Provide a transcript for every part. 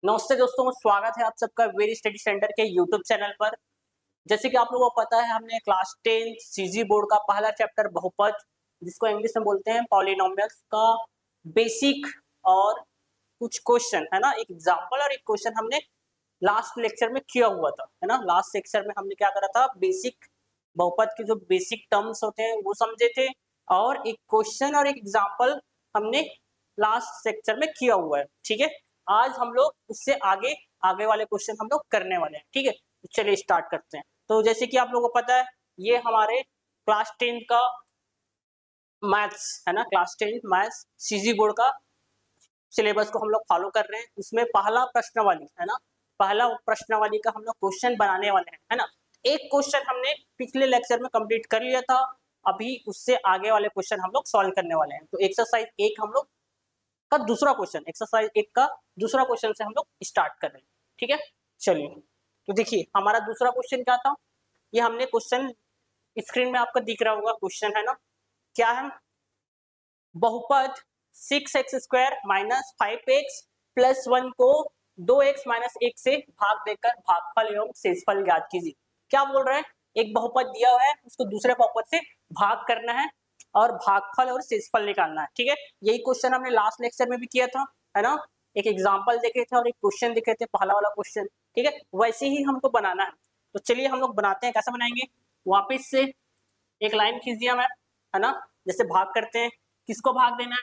नमस्ते दोस्तों, स्वागत है आप सबका वेरी स्टडी सेंटर के यूट्यूब चैनल पर। जैसे कि आप लोगों को पता है, हमने क्लास 10 सीजी बोर्ड का पहला चैप्टर बहुपद, जिसको इंग्लिश में बोलते हैं पॉलिनोमियल्स का बेसिक और कुछ क्वेश्चन है ना, एक एग्जांपल और एक क्वेश्चन हमने लास्ट लेक्चर में किया हुआ था, है ना। लास्ट लेक्चर में हमने क्या करा था, बेसिक बहुपद के जो बेसिक टर्म्स होते हैं वो समझे थे, और एक क्वेश्चन और एक एग्जांपल हमने लास्ट लेक्चर में किया हुआ है। ठीक है, आज हम लोग उससे आगे आगे वाले क्वेश्चन हम लोग करने वाले हैं। ठीक है, तो चलिए स्टार्ट करते हैं। तो जैसे कि आप लोगों को पता है, ये हमारे क्लास 10 का मैथ्स है ना, क्लास 10 मैथ्स सीजी बोर्ड का सिलेबस को हम लोग फॉलो कर रहे हैं। उसमें पहला प्रश्नावली है ना, पहला प्रश्नावली का हम लोग क्वेश्चन बनाने वाले हैं, है ना। एक क्वेश्चन हमने पिछले लेक्चर में कंप्लीट कर लिया था, अभी उससे आगे वाले क्वेश्चन हम लोग सॉल्व करने वाले हैं। तो एक्सरसाइज एक हम लोग का दूसरा क्वेश्चन, एक्सरसाइज एक का दूसरा क्वेश्चन से हम लोग स्टार्ट कर रहे हैं। ठीक है, चलिए। तो देखिए, हमारा दूसरा क्वेश्चन क्या था, ये हमने क्वेश्चन स्क्रीन में आपको दिख रहा होगा, क्वेश्चन है ना, क्या है, बहुपद 6x² माइनस 5x प्लस 1 को 2x माइनस 1 से भाग देकर भागफल एवं शेषफल ज्ञात कीजिए। क्या बोल रहे हैं, एक बहुपद दिया हुआ है, उसको दूसरे बहुपद से भाग करना है और भागफल और शेषफल निकालना है। ठीक है, यही क्वेश्चन हमने लास्ट लेक्चर में भी किया था, है ना। एक एग्जाम्पल देखे थे और एक क्वेश्चन देखे थे, पहला वाला क्वेश्चन। ठीक है, वैसे ही हमको बनाना है। तो चलिए हम लोग बनाते हैं, कैसे बनाएंगे, वापिस से एक लाइन खींचिए मैम, है ना। जैसे भाग करते हैं, किसको भाग देना है,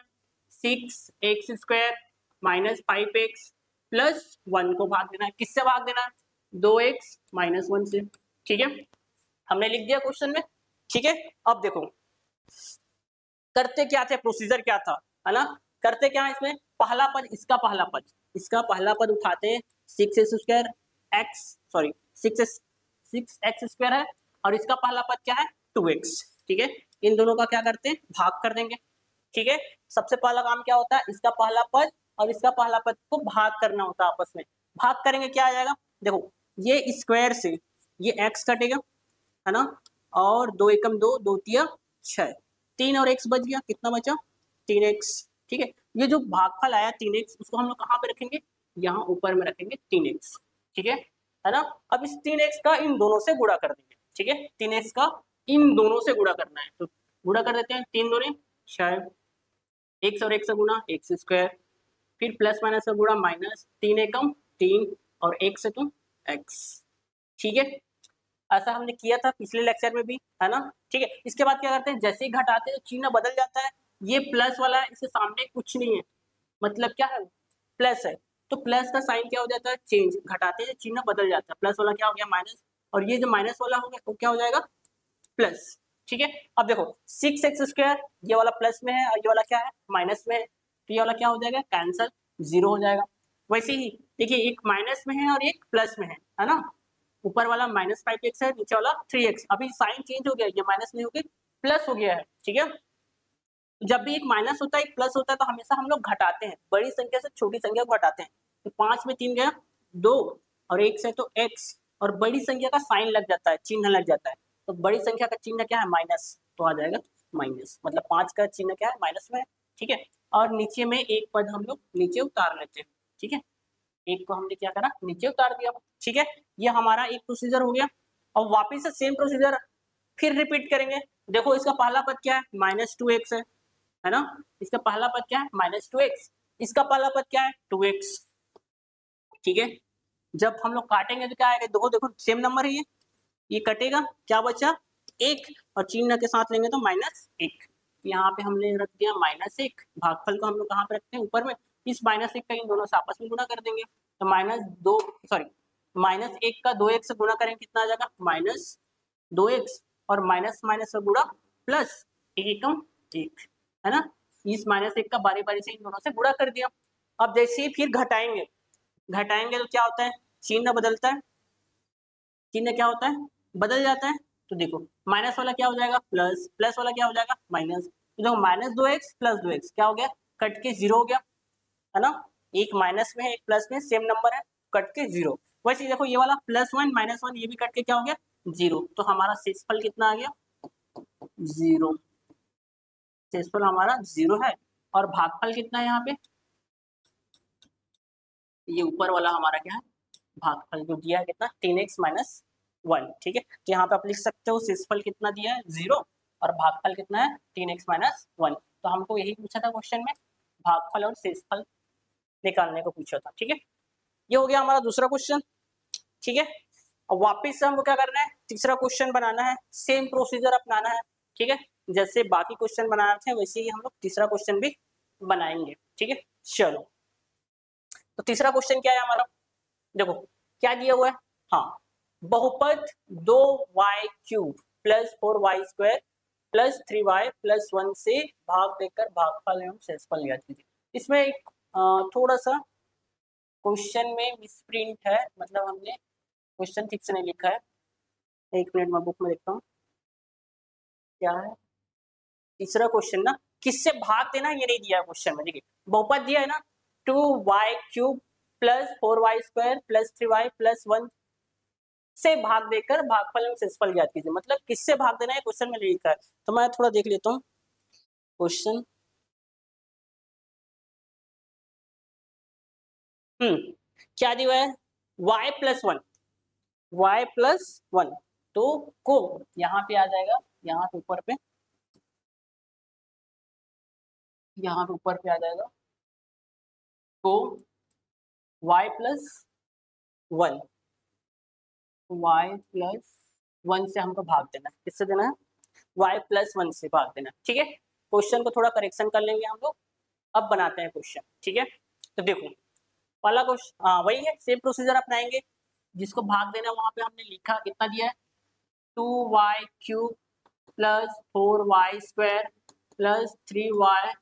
6x² माइनस 5x प्लस 1 को भाग देना है, किससे भाग देना है, 2x माइनस 1 से। ठीक है, हमने लिख दिया क्वेश्चन में। ठीक है, अब देखो करते क्या थे, प्रोसीजर क्या था, है ना। करते क्या है, इसमें पहला पद, इसका पहला पद उठाते हैं, 6x² एक्स सॉरी 6x² है, और इसका पहला पद क्या है, 2x। ठीक है, इन दोनों का क्या करते हैं, भाग कर देंगे। ठीक है, सबसे पहला काम क्या होता है, इसका पहला पद और इसका पहला पद को भाग करना होता है आपस में। भाग करेंगे, क्या आ जाएगा, देखो ये स्क्वायर से ये x कटेगा, है ना, और 2 एकम 2, 2 तिया 6, 3 और x बच गया, कितना बचा, 3x। ठीक है, ये जो भागफल आया 3x, उसको हम लोग कहाँ पे रखेंगे, यहाँ ऊपर में रखेंगे 3x। ठीक है ना। अब इस 3x का इन दोनों से गुणा कर देंगे। ठीक है, 3x का इन दोनों से गुणा करना है, तो गुणा कर देते हैं, 3 दूनी 6, x और x से गुणा x², फिर प्लस माइनस का गुणा माइनस, 3 एकम 3 और 1 से तुम x। ठीक है, ऐसा हमने किया था पिछले लेक्चर में भी, है ना। ठीक है, इसके बाद क्या करते हैं, जैसे ही घटाते हैं तो चिन्ह बदल जाता है। ये प्लस वाला है, इसके सामने कुछ नहीं है, मतलब क्या है, प्लस है, तो प्लस का साइन क्या हो जाता है, चेंज, घटाते हैं चिन्ह बदल जाता है, प्लस वाला क्या हो गया माइनस, और ये जो माइनस वाला हो गया वो क्या हो जाएगा, प्लस। ठीक है, अब देखो 6x² ये वाला प्लस में है और ये वाला क्या है, माइनस में है, तो ये वाला क्या हो जाएगा, कैंसल, 0 हो जाएगा। वैसे ही देखिए, एक माइनस में है और एक प्लस में है ना। ऊपर वाला माइनस 5x है, नीचे वाला 3x, अभी साइन चेंज हो गया, ये माइनस नहीं होकर प्लस हो गया है। ठीक है, जब भी एक माइनस होता है एक प्लस होता है, तो हमेशा हम लोग घटाते हैं, बड़ी संख्या से छोटी संख्या को घटाते हैं। तो 5 में 3 गया 2, और 1 से तो x, और बड़ी संख्या का साइन लग जाता है, चिन्ह लग जाता है, तो बड़ी संख्या का चिन्ह क्या है, माइनस, तो आ जाएगा माइनस, मतलब 5 का चिन्ह क्या है, माइनस में है। ठीक है, और नीचे में एक पद हम लोग नीचे उतार लेते हैं। ठीक है, एक को हमने क्या करा, नीचे उतार दिया। ठीक है, ये हमारा एक प्रोसीजर हो गया। और वापिस से सेम प्रोसीजर फिर रिपीट करेंगे। देखो इसका पहला पद क्या है, -2x है ना, इसका पहला पद क्या है, -2x, इसका पहला पद क्या है, 2x। ठीक है, जब हम लोग काटेंगे तो क्या आएगा, देखो देखो सेम नंबर है ये कटेगा, क्या बचा, एक, और चिन्ह के साथ लेंगे तो -1। यहाँ पे हमने रख दिया -1, भागफल को हम लोग कहाँ पे रखते हैं, ऊपर में। इस -1 का इन दोनों से आपस में गुणा कर देंगे, तो -2 सॉरी -1 का 2x से गुणा करेंगे, कितना आ जाएगा, -2x, और माइनस माइनस का गुणा प्लस, एक एकम एक, है ना। इस -1 का बारी बारी से इन दोनों से गुणा कर दिया। अब जैसे ही फिर घटाएंगे, घटाएंगे तो क्या होता है, चिन्ह बदलता है, चिन्ह क्या होता है, बदल जाता है। तो देखो माइनस वाला क्या हो जाएगा, प्लस, प्लस वाला क्या हो जाएगा, माइनस, तो देखो -2x प्लस 2x क्या हो गया, कट के 0 हो गया, है ना। एक माइनस में है एक प्लस में, सेम नंबर है, कट के 0। वैसे देखो ये वाला +1 -1 ये भी कट के क्या हो गया, 0, तो हमारा शेषफल कितना आ गया, 0, शेषफल हमारा 0 है। और भागफल कितना है यहाँ पे, ये ऊपर वाला हमारा क्या है, भागफल जो दिया है कितना 3x माइनस 1, ठीक है। तो यहाँ पे आप लिख सकते हो शेषफल कितना दिया है 0 और भागफल कितना है 3x माइनस 1। तो हमको यही पूछा था क्वेश्चन में, भागफल और शेषफल निकालने को पूछा था, ठीक है। ये हो गया हमारा दूसरा क्वेश्चन, ठीक है। अब वापस से हमको क्या करना है, तीसरा क्वेश्चन बनाना है, सेम प्रोसीजर अपनाना है, ठीक है। जैसे बाकी क्वेश्चन बनाए थे वैसे ही हम लोग तीसरा क्वेश्चन भी बनाएंगे, ठीक है। चलो, तो तीसरा क्वेश्चन क्या है हमारा, देखो क्या दिया हुआ है, हाँ, बहुपद 2y³ plus 4y² plus 3y plus 1 से भाग देकर भागफल एवं शेषफल ज्ञात कीजिए। इसमें एक थोड़ा सा क्वेश्चन में मिसप्रिंट है, मतलब हमने क्वेश्चन ठीक से नहीं लिखा है। एक मिनट में बुक में देखता हूँ क्या है। तीसरा क्वेश्चन ना, किससे भाग देना ये नहीं दिया है क्वेश्चन में, देखिए बहुपद दिया है ना 2y³ plus 4y² plus 3y plus 1 से भाग देकर भागफल एवं शेषफल ज्ञात कीजिए, मतलब किससे भाग देना है क्वेश्चन में लिखा है। तो मैं थोड़ा देख लेता हूँ क्वेश्चन। क्या दिया है, y प्लस 1, y प्लस 1, तो को यहाँ पे आ जाएगा, यहाँ पे ऊपर पे, यहाँ पे ऊपर पे आ जाएगा, को y प्लस 1, y प्लस 1 से हमको भाग देना है, किससे देना है, y प्लस 1 से भाग देना है, ठीक है। क्वेश्चन को थोड़ा करेक्शन कर लेंगे हम लोग, अब बनाते हैं क्वेश्चन, ठीक है। तो देखो पहला क्वेश्चन, हाँ वही है, सेम प्रोसीजर अपनाएंगे, जिसको भाग देना वहां पे हमने लिखा कितना दिया है 2y³ plus 4y² plus 3y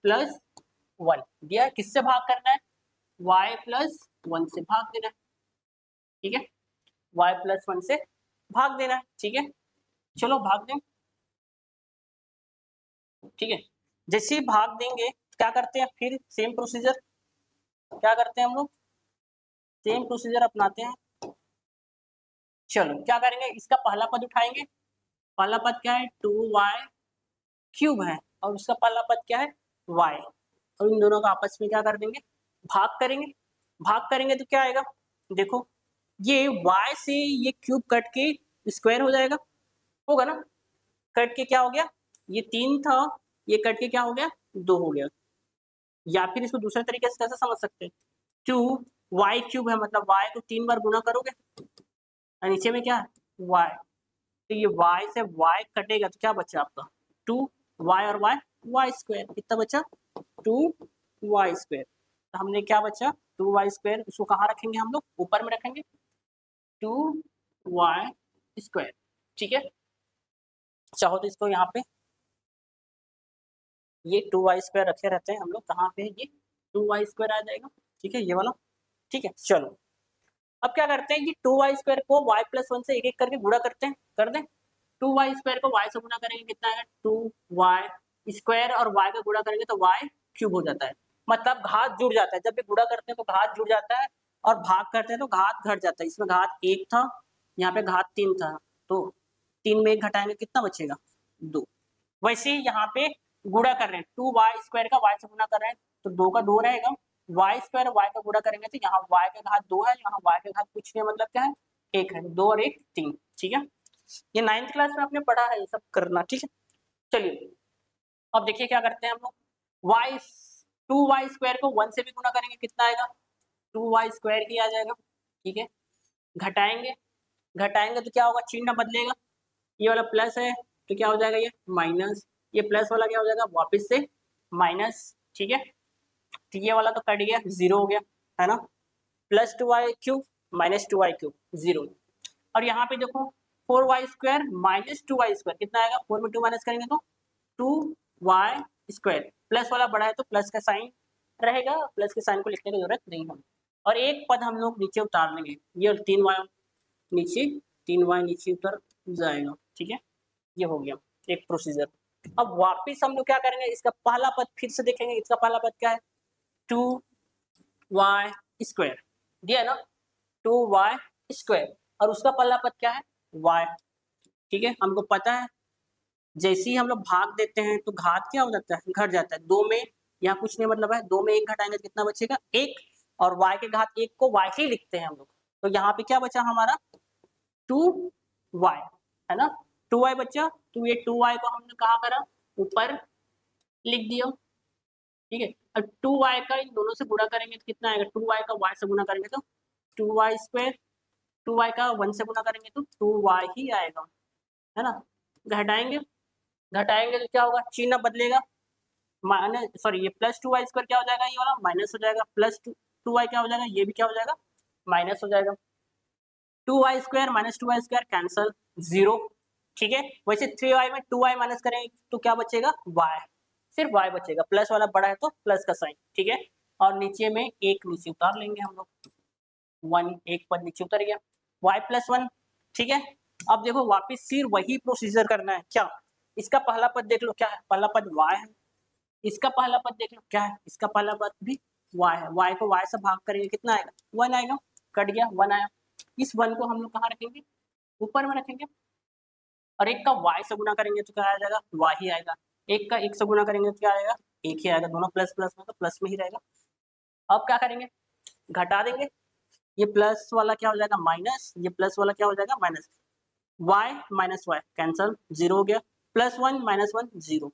plus 1 दिया है, किससे भाग करना है, y प्लस 1 से भाग देना है, ठीक है। y प्लस 1 से भाग देना है, ठीक है। चलो भाग दें, ठीक है। जैसे ही भाग देंगे क्या करते हैं, फिर सेम प्रोसीजर, क्या करते हैं हम लोग, सेम प्रोसीजर अपनाते हैं। चलो क्या करेंगे, इसका पहला पद उठाएंगे, पहला पद क्या है 2y³ है और उसका पहला पद क्या है y, और इन दोनों का आपस में क्या कर देंगे, भाग करेंगे। भाग करेंगे तो क्या आएगा, देखो ये y से ये क्यूब कट के स्क्वायर हो जाएगा, होगा ना, कट के क्या हो गया, ये 3 था, ये कट के क्या हो गया 2 हो गया। या फिर इसको दूसरे तरीके से कैसे समझ सकते हैं, 2y³ है मतलब y को 3 बार गुना करोगे और नीचे में क्या है y, तो ये y से y कटेगा तो क्या बचा आपका 2y और y² कितना बचा 2y²। तो हमने क्या बचा 2y², उसको कहाँ रखेंगे हम लोग, ऊपर में रखेंगे 2y², ठीक है। चाहो तो इसको यहाँ पे ये 2y² रखे रहते हैं हम लोग, कहाँ पे है ये 2y² आ जाएगा, ठीक है ये वाला, ठीक है। चलो अब क्या करते हैं, ये 2y² को y प्लस 1 से एक एक करके गुणा करते हैं, कर दें 2y² को y से गुणा करेंगे कितना है 2y² और y का गुणा करेंगे तो y³ हो जाता है, मतलब घात जुड़ जाता है, जब भी गुणा करते हैं तो घात जुड़ जाता है और भाग करते हैं तो घात घट जाता है। इसमें घात 1 था, यहाँ पे घात 3 था, तो 3 में 1 घटाएंगे कितना बचेगा 2। वैसे ही यहाँ पे गुणा कर रहे हैं 2y² का y से गुणा कर रहे हैं तो 2 का 2 रहेगा, y² y का गुणा करेंगे तो यहाँ y का घात 2 है, यहाँ y का घात कुछ नहीं, मतलब क्या है 1 है, 2 और 1 3, ठीक है। ये 9th क्लास में आपने पढ़ा है ये सब करना, ठीक है। चलिए अब देखिए क्या करते हैं हम लोग, y 2y² को 1 से भी गुणा करेंगे कितना आएगा 2y² ही आ जाएगा, ठीक है। घटाएंगे, घटाएंगे तो क्या होगा, चिन्ह बदलेगा, ये वाला प्लस है तो क्या हो जाएगा ये माइनस, ये प्लस वाला क्या हो जाएगा वापस से माइनस, ठीक है। तो ये वाला तो कट गया, 0 हो गया, है ना, प्लस 2y³ माइनस 2y³ 0। और यहाँ पे देखो 4y² माइनस 2y² कितना आएगा, 4 में 2 माइनस करेंगे तो 2y², प्लस वाला बड़ा है तो प्लस का साइन रहेगा, प्लस के साइन को लिखने की जरूरत नहीं है। और एक पद हम लोग नीचे उतार लेंगे, ये 3y नीचे, 3y नीचे उतर जाएगा, ठीक है। ये हो गया एक प्रोसीजर। अब वापिस हम लोग क्या करेंगे, इसका पहला पद फिर से देखेंगे, इसका पहला पद क्या है 2y² दिया है ना 2y² और उसका पहला पद क्या है y, ठीक है। हमको पता है जैसे ही हम लोग भाग देते हैं तो घात क्या हो जाता है, घट जाता है, 2 में यहाँ कुछ नहीं मतलब है, 2 में 1 घटाएंगे तो कितना बचेगा 1, और y के घात 1 को y ही लिखते हैं हम लोग। तो यहाँ पे क्या बचा हमारा 2y, है ना, 2y बचा। तो ये 2y को हमने कहाँ करा, ऊपर लिख दिया, ठीक है। अब 2y का इन दोनों से गुणा करेंगे तो कितना आएगा, 2y का y से गुणा करेंगे तो 2y स्क्वायर, 2y का 1 से गुणा करेंगे तो 2y ही आएगा, है ना। घटाएंगे, घटाएंगे तो क्या होगा, चिन्ह बदलेगा, माइनस सॉरी ये प्लस 2y स्क्वायर क्या हो जाएगा, ये वाला माइनस हो जाएगा, प्लस 2y क्या हो जाएगा, ये भी क्या हो जाएगा, माइनस हो जाएगा। 2y square minus 2y square cancel, 0, ठीक है। वैसे 3y में 2y माइनस करेंगे तो क्या बचेगा, y, सिर्फ y बचेगा, प्लस वाला बड़ा है तो प्लस का साइन, ठीक है। और नीचे में एक नीचे उतार लेंगे हम लोग, 1 एक पद नीचे उतर गया, y प्लस 1, ठीक है। अब देखो वापिस फिर वही प्रोसीजर करना है, क्या, इसका पहला पद देख लो क्या है, पहला पद y है, इसका पहला पद देख लो क्या है, इसका पहला पद भी y है, y को y से भाग करेंगे कितना आएगा, 1 आएगा, कट गया 1 आया। इस 1 को हम लोग कहाँ रखेंगे, ऊपर में रखेंगे, और एक का y से गुणा करेंगे तो क्या आ जाएगा, y ही आएगा, एक का 1 से गुणा करेंगे तो क्या आएगा, 1 ही आएगा, दोनों प्लस प्लस में तो प्लस में ही रहेगा। अब क्या करेंगे, घटा देंगे, ये प्लस वाला क्या हो जाएगा माइनस, ये प्लस वाला क्या हो जाएगा minus, y minus y cancel, 0 हो गया, प्लस 1 माइनस 1 0,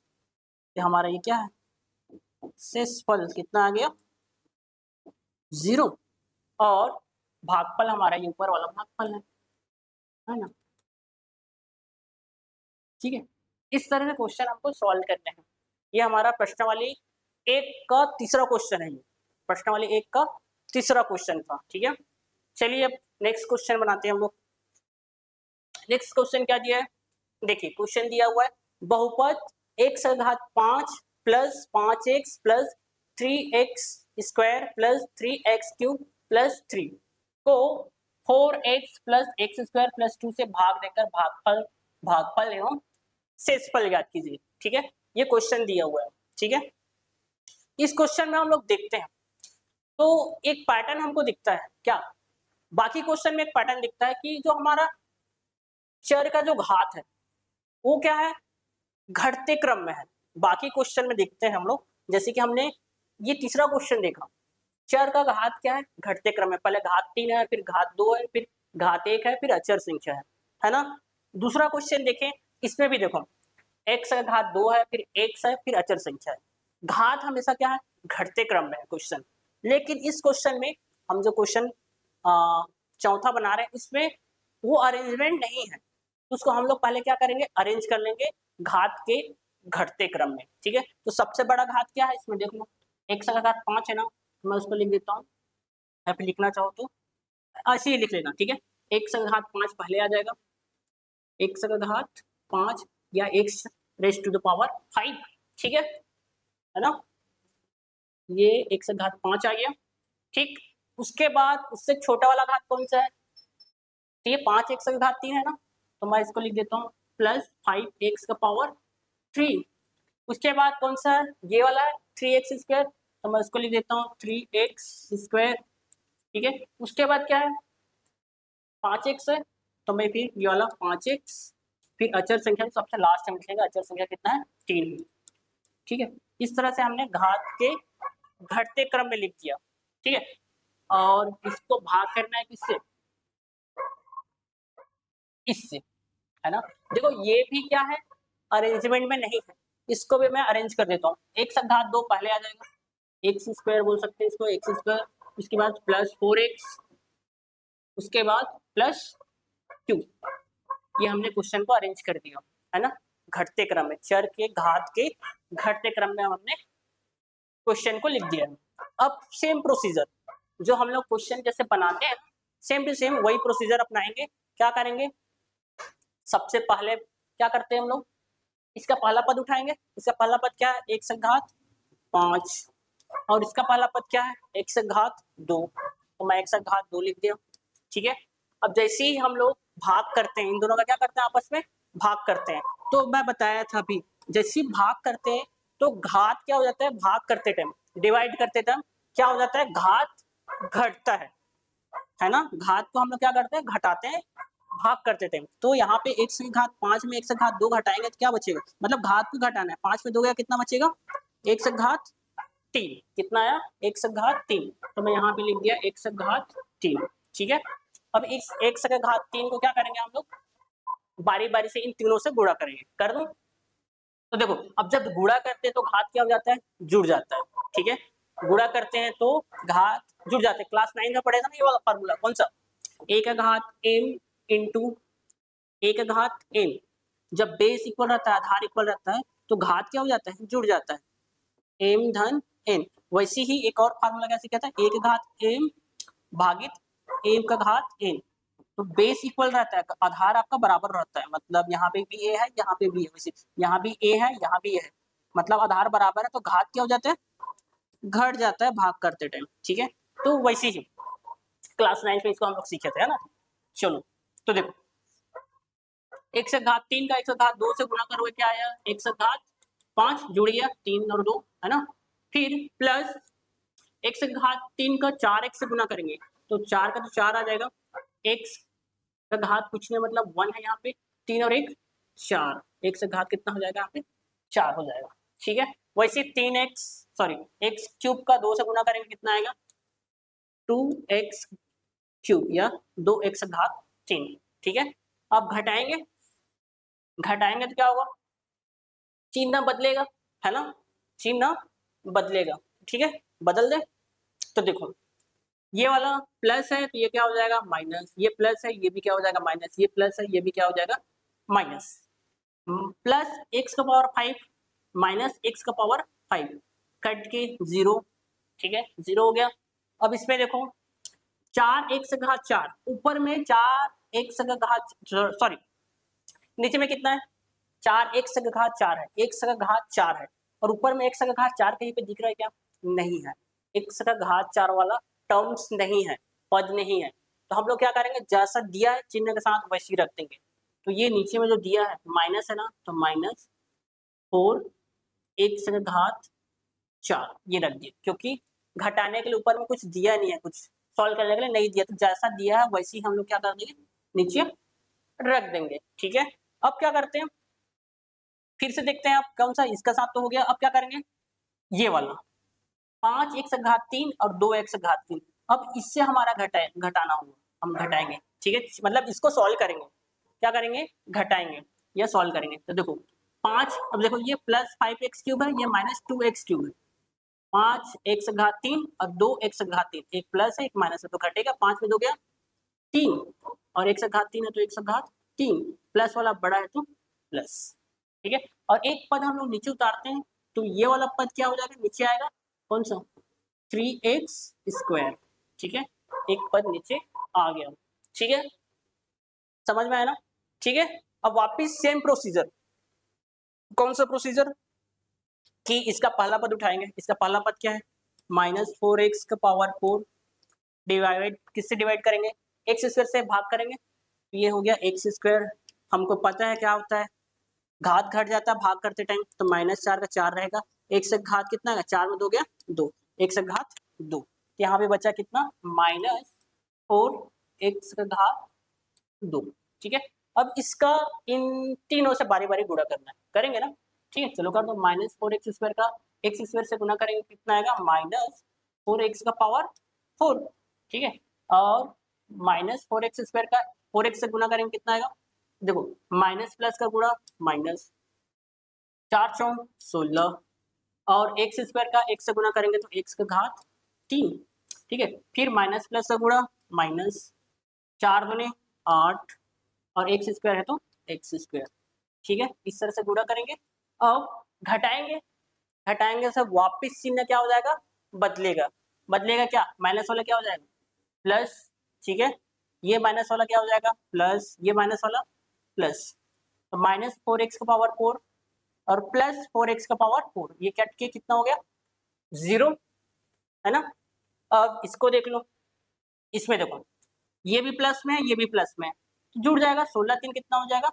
तो हमारा ये क्या है, शेषफल कितना आ गया 0, और भागफल हमारा ये ऊपर वाला भागफल है ना, ठीक है। इस तरह से क्वेश्चन हमको सॉल्व करने हैं। ये हमारा प्रश्नावली 1 का तीसरा क्वेश्चन है, ये प्रश्नावली 1 का तीसरा क्वेश्चन था, ठीक है। चलिए अब नेक्स्ट क्वेश्चन बनाते हैं हम लोग। नेक्स्ट क्वेश्चन क्या दिया है, देखिए क्वेश्चन दिया हुआ है, बहुपद x घात 5 plus 5x plus 3x square plus 3x cube plus 3 को 4x plus x square plus 2 से भाग देकर भागफल भागफल एवं शेषफल ज्ञात कीजिए, ठीक है। ये क्वेश्चन दिया हुआ है, ठीक है। इस क्वेश्चन में हम लोग देखते हैं तो एक पैटर्न हमको दिखता है, क्या, बाकी क्वेश्चन में एक पैटर्न दिखता है कि जो हमारा चर का जो घात है वो क्या है, घटते क्रम में है। बाकी क्वेश्चन में देखते हैं हम लोग, जैसे कि हमने ये तीसरा क्वेश्चन देखा, चर का घात क्या है, घटते क्रम में, पहले घात 3 है, फिर घात 2 है, फिर घात 1 है, फिर अचर संख्या है ना। दूसरा क्वेश्चन देखें, इसमें भी देखो x का घात 2 है, फिर x है, फिर अचर संख्या है, घात हमेशा क्या है, घटते क्रम में है क्वेश्चन। लेकिन इस क्वेश्चन में हम जो क्वेश्चन चौथा बना रहे हैं, इसमें वो अरेंजमेंट नहीं है, उसको हम लोग पहले क्या करेंगे, अरेंज कर लेंगे घात के घटते क्रम में, ठीक है। तो सबसे बड़ा घात क्या है, इसमें देख लो x का घात 5 है ना, तो मैं उसको लिख देता हूँ, या फिर लिखना चाहो तो ऐसे ही लिख लेना, ठीक है। x का घात 5 पहले आ जाएगा, x का घात 5 या x raise to the power 5, ठीक है ना, ये x का घात 5 आ गया, ठीक। उसके बाद उससे छोटा वाला घात कौन सा है, तो ये 5 x का घात 3 है ना, तो मैं इसको लिख देता हूँ प्लस 5x का पावर 3। उसके बाद कौन सा है, ये वाला है 3x स्क्वायर, तो मैं इसको लिख देता हूँ 3x स्क्वायर, ठीक है। उसके बाद क्या है 5x है, तो मैं फिर ये वाला 5x, फिर अचर संख्या सबसे लास्ट में लिखेगा, अचर संख्या कितना है 3, ठीक है। इस तरह से हमने घात के घटते क्रम में लिख दिया, ठीक है। और इसको भाग करना है किससे, इससे, है ना। देखो ये भी क्या है, अरेंजमेंट में नहीं है, इसको भी मैं अरेंज कर देता हूँ, एक से घात 2 पहले आ जाएगा, एक्स स्क्वायर बोल सकते हैं इसको, एक्स स्क्वायर, उसके बाद प्लस 4x, उसके बाद प्लस क्यू, ये हमने क्वेश्चन को अरेंज कर दिया, है ना, घटते क्रम में, चर के घात के घटते क्रम में हमने क्वेश्चन को लिख दिया। अब सेम प्रोसीजर जो हम लोग क्वेश्चन जैसे बनाते हैं, सेम टू सेम वही प्रोसीजर अपनाएंगे। क्या करेंगे, सबसे पहले क्या करते हैं हम लोग, इसका पहला पद उठाएंगे, इसका पहला पद क्या है, एक से घात 5, और इसका पहला पद क्या है, एक से घात 2, तो मैं एक से घात 2 लिख दिया, ठीक है। अब जैसे ही हम लोग भाग करते हैं, इन दोनों का क्या करते हैं, आपस में भाग करते हैं, तो मैं बताया था अभी, जैसे ही भाग करते हैं तो घात क्या हो जाता है, भाग करते टाइम, डिवाइड करते टाइम क्या हो जाता है, घात घटता है ना, घात को हम लोग क्या करते हैं, घटाते हैं भाग करते टाइम। तो यहाँ पे एक से घात 5 में एक से घात 2 घटाएंगे तो क्या बचेगा, मतलब घात को घटाना है, 5 में 2 गया कितना बचेगा, एक से घात 3 कितना आया x घात 3, तो मैं यहाँ पे लिख दिया x घात 3। ठीक है, अब इस x घात 3 को क्या करेंगे हम लोग, बारी बारी से इन तीनों से गुणा करेंगे। कर दूं, तो देखो अब जब गुणा करते हैं तो घात क्या हो जाता है, जुड़ जाता है। ठीक है, गुणा करते हैं तो घात जुड़ जाते हैं। क्लास 9 में पढ़े था ना ये वाला फार्मूला, कौन सा, a का घात m इंटू a का घात n। जब बेस इक्वल रहता है, आधार इक्वल रहता है, तो घात क्या हो जाता है, जुड़ जाता है, m धन n। वैसे ही एक और फार्मूला कैसे कहता है, a का घात m भागित m का घात n। तो बेस इक्वल रहता है, आधार आपका बराबर रहता है, मतलब यहाँ पे भी a है, यहाँ पे भी है, वैसे यहाँ भी a है, यहाँ भी a है, मतलब आधार बराबर है, तो घात क्या हो जाता है, घट जाता है भाग करते टाइम। ठीक है, तो वैसे ही क्लास 9 में इसको हम लोग सीखे थे, है ना। चलो, तो देखो x घात 3 का x घात 2 से गुणा करोगे, क्या आया, x घात 5 जुड़ गया 3 और 2, है ना। फिर प्लस x घात 3 का 4x से गुणा करेंगे, तो 4 का तो 4 आ जाएगा, x का घात कुछ नहीं मतलब 1 है यहाँ पे, 3 और 1 4, x घात कितना हो जाएगा यहाँ पे, 4 हो जाएगा। ठीक है, वैसे 3x सॉरी x क्यूब का 2 से गुणा करेंगे, कितना आएगा, 2x क्यूब या 2x घात 3। ठीक है, अब घटाएंगे, घटाएंगे तो क्या होगा, चिन्ह बदलेगा, है ना, चिन्ह बदलेगा। ठीक है, बदल दे, तो देखो ये वाला प्लस है तो ये क्या हो जाएगा माइनस, ये प्लस है ये भी क्या हो जाएगा माइनस, ये प्लस है ये भी क्या हो जाएगा माइनस। प्लस एक्स का पावर 5 माइनस एक्स का पावर 5 कट के 0। ठीक है, 0 हो गया। अब इसमें देखो 4 एक्स का घात 4, ऊपर में 4 एक्स का घात सॉरी नीचे में कितना है, 4 एक्स का घात 4 है, एक्स का घात 4 है, और ऊपर में एक्स का घात 4 कहीं पे दिख रहा है क्या, नहीं है, एक्स का घात 4 वाला टर्म्स नहीं है, पद नहीं है। तो हम लोग क्या करेंगे, जैसा दिया है चिन्ह के साथ वैसे ही रख देंगे। तो ये नीचे में जो दिया है माइनस है ना, तो माइनस 4 एक्स का घात 4 ये रख दिए, क्योंकि घटाने के लिए ऊपर में कुछ दिया नहीं है, कुछ सॉल्व करने के लिए नहीं दिया, तो जैसा दिया है वैसे ही हम लोग क्या कर देंगे, नीचे रख देंगे। ठीक है, अब क्या करते हैं, फिर से देखते हैं आप कौन सा, इसका साथ तो हो गया, अब क्या करेंगे, ये वाला 5 एक्स घात 3 और 2 एक्स घात 3, अब इससे हमारा घटाना होगा, हम घटाएंगे। ठीक है, मतलब इसको सॉल्व करेंगे, क्या करेंगे, घटाएंगे या सॉल्व करेंगे। तो देखो 5, अब देखो ये प्लस 5x क्यूब है, ये माइनस 2x क्यूब है, 5 एक्स घात 3 और 2 एक्स घात 3, एक प्लस है एक माइनस है, तो घटेगा, 5 में 2 गया 3, और एक्स घात 3 है तो एक्स घात 3, प्लस वाला बड़ा है तो प्लस। ठीक है, और एक पद हम लोग नीचे उतारते हैं, तो ये वाला पद क्या हो जाएगा, नीचे आएगा, कौन सा, 3x स्क्वायर। ठीक है, एक पद नीचे आ गया। ठीक है, समझ में आया ना। ठीक है, अब वापिस सेम प्रोसीजर, कौन सा प्रोसीजर, कि इसका पहला पद उठाएंगे, इसका पहला पद क्या है, -4x का पावर 4 डिवाइड किससे डिवाइड करेंगे, एक्स स्क्वायर से भाग करेंगे, ये हो गया एक्स स्क्वायर। हमको पता है क्या होता है, घात घट जाता है भाग करते टाइम, तो -4 का 4 रहेगा, एक से घात कितना है, 4 में 2 गया 2, एक से घात 2, यहाँ पे बचा कितना, -4 एक्स का घात 2। ठीक है, अब इसका इन तीनों से बारी बारी गुणा करना है, करेंगे ना। ठीक है, चलो कर दो, -4 एक्स स्क्वायर का एक्स स्क्वायर से गुणा करेंगे, कितना आएगा, -4 एक्स का पावर 4। ठीक है, और -4 एक्स स्क्वायर का 4 एक्स से गुणा करेंगे, कितना आएगा, देखो माइनस प्लस का गुणा माइनस, 4 चौक 16, और एक्स स्क्वायर का एक्स से गुणा करेंगे तो एक्स का घात 3। ठीक है, फिर माइनस प्लस का गुणा माइनस, 4 दूनी 8, और एक्स स्क्वायर है तो एक्स स्क्वायर। ठीक है, इस तरह से गुणा करेंगे। अब घटाएंगे, घटाएंगे से वापिस चिन्ह क्या हो जाएगा, बदलेगा, बदलेगा क्या, माइनस वाला क्या हो जाएगा प्लस। ठीक है, ये माइनस वाला क्या हो जाएगा प्लस, ये माइनस वाला प्लस, तो -4 एक्स का पावर 4 और प्लस 4 एक्स का पावर 4, ये कट के कितना हो गया 0, है ना। अब इसको देख लो, इसमें देखो ये भी प्लस में है ये भी प्लस में है, तो जुड़ जाएगा, 16 3 कितना हो जाएगा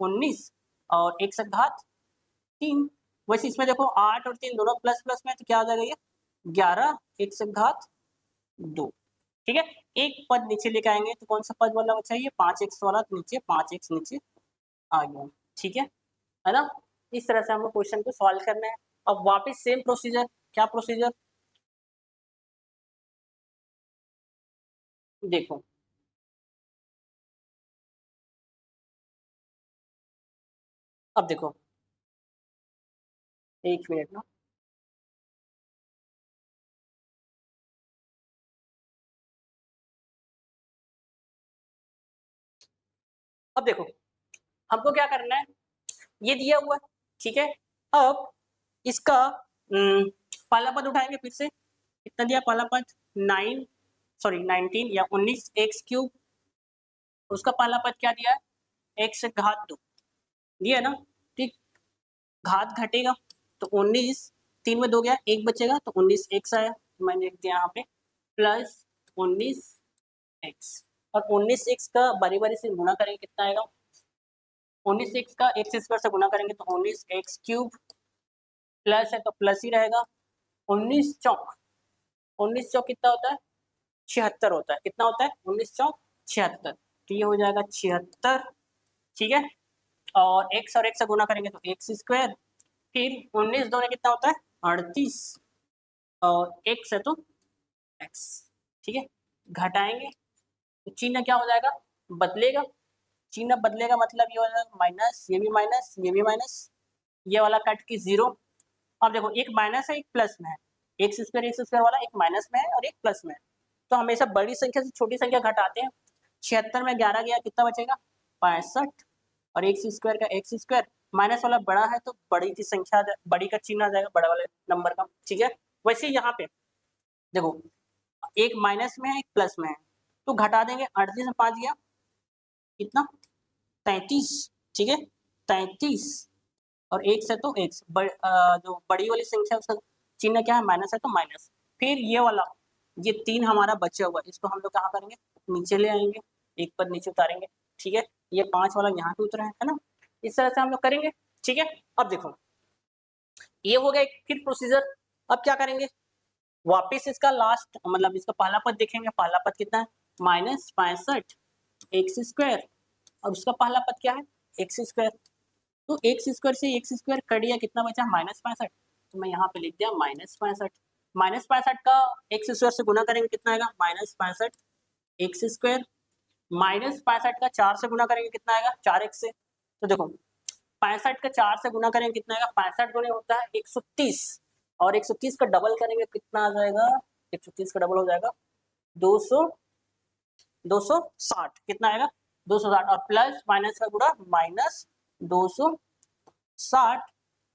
19, और एक से घात 3। वैसे इसमें देखो 8 और 3 दोनों प्लस प्लस में है, तो क्या हो जाएगा ये 11 एक से घात 2। ठीक है, एक पद नीचे लेके आएंगे, तो कौन सा पद वाला बचा, ये 5x वाला, तो नीचे 5x नीचे आ गया। ठीक है ना, इस तरह से हम लोग क्वेश्चन को सॉल्व करना है। अब वापस सेम प्रोसीजर, क्या प्रोसीजर? देखो अब देखो, एक मिनट ना, अब देखो हमको क्या करना है, ये दिया हुआ है, ठीक है। अब इसका पहला पद उठाएंगे फिर से, कितना दिया पहला पद, 9 सॉरी 19 या 19 एक्स क्यूब, उसका पहला पद क्या दिया है, एक्स से घात 2 दिया है ना, ठीक। घात घटेगा तो 19, 3 में 2 गया, एक बचेगा तो 19 एक्स आया, मैंने लिख दिया यहाँ पे प्लस 19 एक्स, और 19 एक्स का बारी बारी से गुणा करेंगे कितना आएगा, 19 एक्स का एक्स स्क्वायर से गुणा करेंगे तो 19 एक्स क्यूब, प्लस है तो प्लस ही रहेगा, 19 चौक, 19 चौक कितना होता है, 76 होता है, कितना होता है 19 चौक 76, तो ये हो जाएगा 76, ठीक है। और एक्स और एक्स से गुणा करेंगे तो एक्स स्क्वायर, फिर 19 दोनों कितना होता है 38, और एक्स है तो एक्स, ठीक है। घटाएंगे तो चिन्ह क्या हो जाएगा, बदलेगा, चिन्ह बदलेगा मतलब ये हो जाएगा माइनस, ये भी माइनस, ये भी माइनस, ये वाला कट की 0। अब देखो एक माइनस है एक प्लस में है, एक्स स्क्वायर वाला एक माइनस में है और एक प्लस में है, तो हमेशा बड़ी संख्या से छोटी संख्या घटाते हैं, 76 में 11 गया कितना बचेगा 65, और एक्स स्क्वायर का एक्स स्क्वायर, माइनस वाला बड़ा है तो बड़ी की संख्या, बड़ी का चिन्ह आ जाएगा बड़े वाले नंबर का, ठीक है। वैसे यहाँ पे देखो एक माइनस में है एक प्लस में है, तो घटा देंगे, 38 में 5 गया कितना 33, ठीक है 33, और एक से तो एक्स जो बड़ी वाली संख्या उसका चिन्ह क्या है माइनस है तो माइनस, फिर ये वाला ये 3 हमारा बचा हुआ है, इसको हम लोग कहाँ करेंगे नीचे ले आएंगे, एक पर नीचे उतारेंगे, ठीक है। ये 5 वाला यहाँ पे उतरा है ना, इस तरह से हम लोग करेंगे, ठीक है। अब देखो ये हो गया एक फिर प्रोसीजर, अब क्या करेंगे, वापिस इसका लास्ट मतलब इसका पहला पद देखेंगे, पहला पद कितना है माइनस 65 एक्स स्क्वायर, और उसका पहला पद क्या है एक्स स्क्वायर, तो एक्स स्क्वायर से एक्स स्क्वायर कट दिया कितना बचा -65, तो मैं यहाँ पे लिख दिया -65, -65 का एक्स स्क्वायर से गुना करेंगे कितना आएगा -65 एक्स स्क्वायर, -65 का 4 से गुना करेंगे कितना आएगा 4x से, तो देखो 65 का 4 से गुना करेंगे कितना आएगा, 65 गुने होता है 130, और 130 का डबल करेंगे कितना आ जाएगा, 130 का डबल हो जाएगा 200, 260 कितना आएगा 260, और प्लस माइनस का गुणा माइनस 260,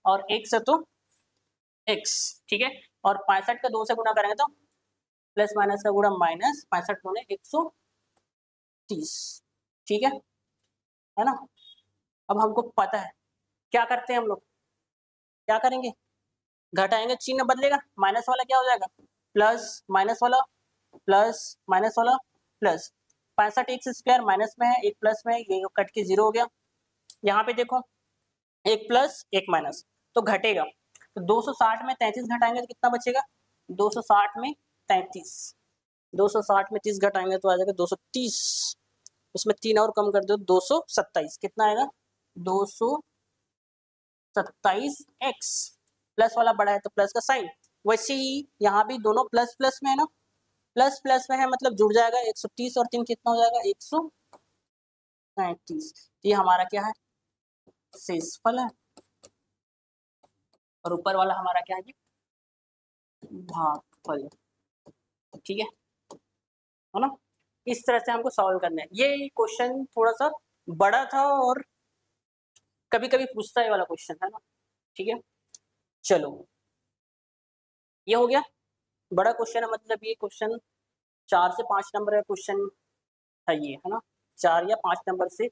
और x है तो x, ठीक है। और 65 का 2 से गुणा करेंगे तो प्लस माइनस का गुणा माइनस 65 गुणे 130, ठीक है ना। अब हमको पता है क्या करते हैं हम लोग, क्या करेंगे घटाएंगे, चिन्ह बदलेगा, माइनस वाला क्या हो जाएगा प्लस, माइनस वाला प्लस, माइनस वाला प्लस, 65 एक्स स्क्वायर माइनस में है एक प्लस में है, ये कट के 0 हो गया, यहाँ पे देखो एक प्लस एक माइनस तो घटेगा, तो 260 में 33 घटाएंगे तो कितना बचेगा 260 में 33, 260 में 30 घटाएंगे तो आ जाएगा 230, उसमें 3 और कम कर दो 227, कितना आएगा 227 एक्स, प्लस वाला बड़ा है तो प्लस का साइन, वैसे ही यहाँ भी दोनों प्लस प्लस में है ना, प्लस प्लस में है मतलब जुड़ जाएगा 130 और 3 कितना हो जाएगा 137, ये हमारा क्या है शेषफल है, और ऊपर वाला हमारा क्या है भागफल, ठीक है ना। इस तरह से हमको सॉल्व करना है, ये क्वेश्चन थोड़ा सा बड़ा था और कभी कभी पूछता है वाला क्वेश्चन है ना, ठीक है। चलो ये हो गया, बड़ा क्वेश्चन है मतलब ये क्वेश्चन 4 से 5 नंबर का क्वेश्चन है ये, है ना 4 या 5 नंबर से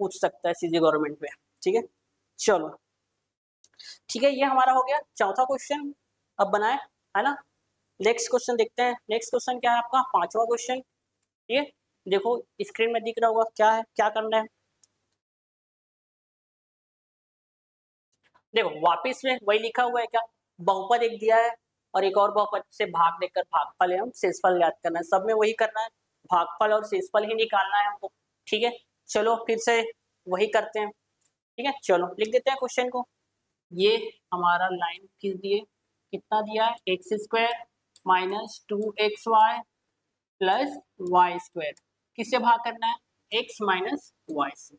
पूछ सकता है सीधे गवर्नमेंट में, ठीक है। चलो ठीक है, ये हमारा हो गया चौथा क्वेश्चन, अब बनाए, है ना। नेक्स्ट क्वेश्चन देखते हैं, नेक्स्ट क्वेश्चन क्या है आपका पांचवा क्वेश्चन, ये देखो स्क्रीन में दिख रहा होगा क्या है, क्या करना है, देखो वापिस में वही लिखा हुआ है क्या, बहुपद एक दिया है और एक और बहुपद से भाग देकर भागफल एवं शेषफल ज्ञात करना है, सब में वही करना है, भागफल और शेषफल ही निकालना है हमको, ठीक है। चलो फिर से वही करते हैं, ठीक है। चलो लिख देते हैं क्वेश्चन को, ये हमारा लाइन खींच दिए, कितना दिया है, x square minus 2xy plus y square. किससे भाग करना है, x माइनस वाई से,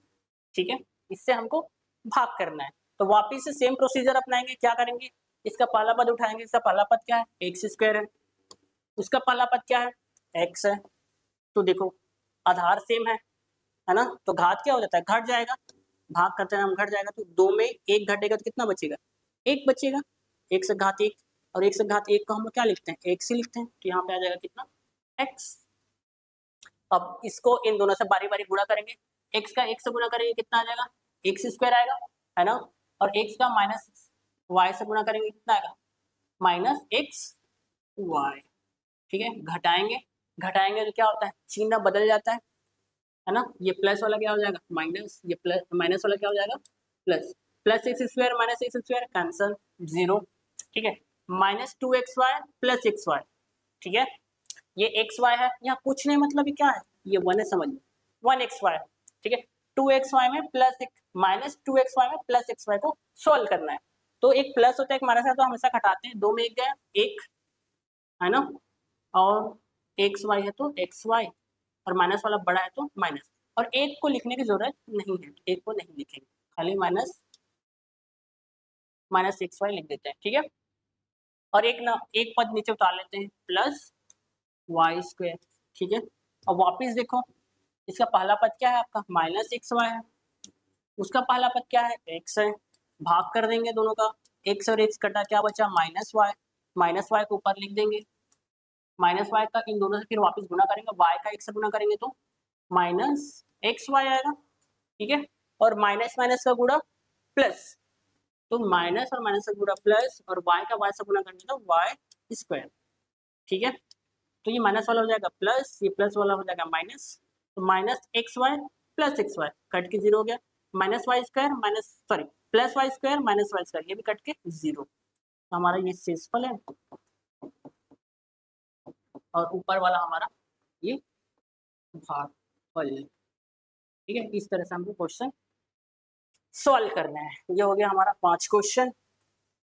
ठीक है, इससे हमको भाग करना है। तो वापिस से सेम प्रोसीजर अपनाएंगे, क्या करेंगे, इसका पहला पद उठाएंगे, इसका पहला पद क्या है, एक्स स्क्वायर है, उसका पहला पद क्या है, x है। तो देखो आधार सेम है ना, तो घात क्या हो जाता है, घट जाएगा, भाग करते हैं हम, घट जाएगा, तो दो में एक घटेगा तो कितना बचेगा, एक बचेगा, एक से घात एक, और एक से घात एक को हम क्या लिखते हैं, एक से लिखते हैं, तो यहाँ पे आ जाएगा कितना, x। अब इसको इन दोनों से बारी बारी गुणा करेंगे, x का एक से गुणा करेंगे कितना आ जाएगा, एक्स स्क्वायर आएगा, है ना, और x का माइनस y से गुणा करेंगे कितना आएगा, माइनस एक्स वाई, ठीक है, घटाएंगे, घटाएंगे तो क्या होता है, चिन्ह बदल जाता है ना, ये प्लस वाला क्या हो जाएगा माइनस, ये प्लस माइनस वाला क्या हो जाएगा plus, plus x square minus x square cancel, zero, ठीक है, माइनस 2xy प्लस xy, ठीक है, ये xy है, यहाँ कुछ नहीं मतलब ये क्या है, ये 1 है, समझ लो 1xy, ठीक है, 2xy में प्लस माइनस 2xy में प्लस xy को सॉल्व करना है। तो एक प्लस होता है एक माइनस है, तो हमेशा घटाते हैं, दो में एक गया एक, है ना, और एक्स वाई है तो एक्स वाई, और माइनस वाला बड़ा है तो माइनस, और एक को लिखने की जरूरत नहीं है, एक को नहीं लिखेंगे, खाली माइनस माइनस एक्स वाई लिख देते हैं, ठीक है, और एक ना एक पद नीचे उतार लेते हैं, प्लस वाई स्क्वायर, ठीक है, और वापिस देखो इसका पहला पद क्या है आपका, माइनस एक्स वाई है, उसका पहला पद क्या है, एक्स है, भाग कर देंगे दोनों का, एक्स और एक्स कटा, क्या बचा माइनस वाई को ऊपर लिख देंगे, माइनस वाई का इन दोनों से फिर वापस गुना करेंगे, वाई का एक्स से गुना करेंगे तो माइनस एक्स वाई आएगा, ठीक है, और माइनस माइनस का गुणा प्लस, तो माइनस और माइनस का गुणा प्लस, और वाई का वाई से गुना करेंगे तो वाई स्क्वायर, ठीक है, तो ये माइनस वाला हो जाएगा प्लस, ये प्लस वाला हो जाएगा माइनस, तो minus x y plus x y cut के जीरो हो गया, minus y square minus sorry plus y square minus y square, ये भी कट के जीरो, तो हमारा ये शेषफल है, और ऊपर वाला हमारा ये भागफल, ठीक है, इस तरह से हमको क्वेश्चन सॉल्व करना है। ये हो गया हमारा 5 क्वेश्चन,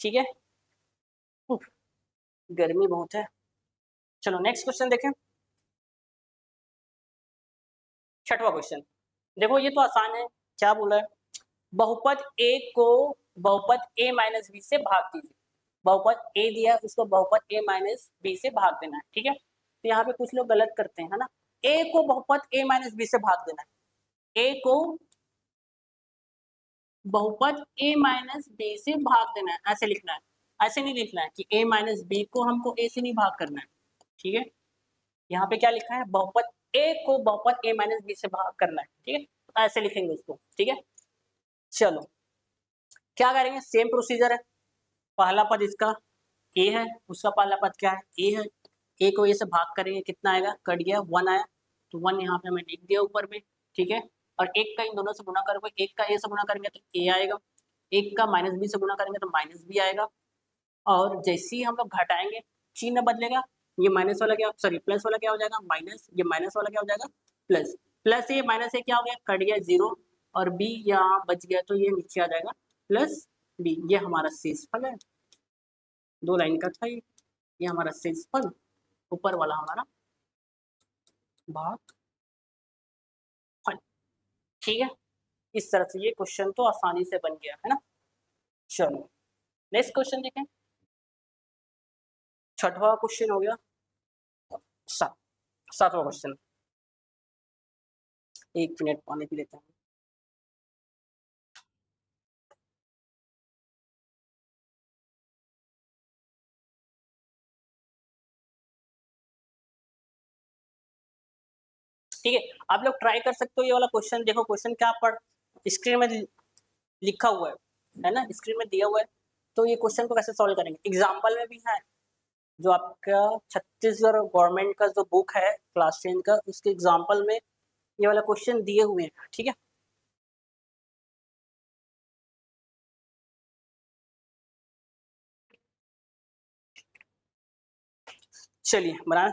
ठीक है, गर्मी बहुत है। चलो नेक्स्ट क्वेश्चन देखें, छठवां क्वेश्चन, देखो ये तो आसान है, क्या बोला है, बहुपद a को बहुपद a माइनस बी से भाग दीजिए, बहुपद a दिया उसको बहुपद a माइनस बी से भाग देना है, ठीक है, तो यहाँ पे कुछ लोग गलत करते हैं, है ना, a को बहुपद a माइनस बी से भाग देना है, a को बहुपद a माइनस बी से भाग देना है, ऐसे लिखना है, ऐसे नहीं लिखना है कि a माइनस बी को हमको a से नहीं भाग करना है, ठीक है, यहाँ पे क्या लिखा है, बहुपद a को बहुपद a माइनस बी से भाग करना है, ठीक है, तो ऐसे लिखेंगे उसको, ठीक है, चलो क्या करेंगे, सेम प्रोसीजर है, पहला पद इसका a है, उसका पहला पद क्या है, a है, a को a से भाग करेंगे कितना आएगा, कट गया 1 आया, तो 1 यहाँ पे हमें लिख दिया ऊपर में, ठीक है, और एक का इन दोनों से गुणा करोगे, एक का a से गुणा करेंगे तो a आएगा, एक का माइनस बी से गुणा करेंगे तो माइनस बी आएगा, और जैसे ही हम लोग घटाएंगे चिन्ह बदलेगा, ये माइनस वाला क्या सॉरी प्लस वाला क्या हो जाएगा माइनस, ये माइनस वाला क्या हो जाएगा प्लस, प्लस ये माइनस ये क्या हो गया, कट गया जीरो, और b यहाँ बच गया तो ये नीचे आ जाएगा प्लस b, ये हमारा शेषफल है, 2 लाइन का था ये हमारा शेषफल, ऊपर वाला हमारा भागफल, ठीक है, इस तरह से ये क्वेश्चन तो आसानी से बन गया है ना। चलो नेक्स्ट क्वेश्चन देखें, छठवां क्वेश्चन हो गया, सातवां क्वेश्चन, एक मिनट पानी पी लेते हैं, ठीक है, आप लोग ट्राई कर सकते हो ये वाला क्वेश्चन, देखो क्वेश्चन क्या पढ़ स्क्रीन में लिखा हुआ है ना, स्क्रीन में दिया हुआ है, तो ये क्वेश्चन को कैसे सॉल्व करेंगे, एग्जाम्पल में भी है, जो आपका छत्तीसगढ़ गवर्नमेंट का जो बुक है क्लास 10 का, उसके एग्जाम्पल में ये वाला क्वेश्चन दिए हुए हैं, ठीक है, चलिए बना,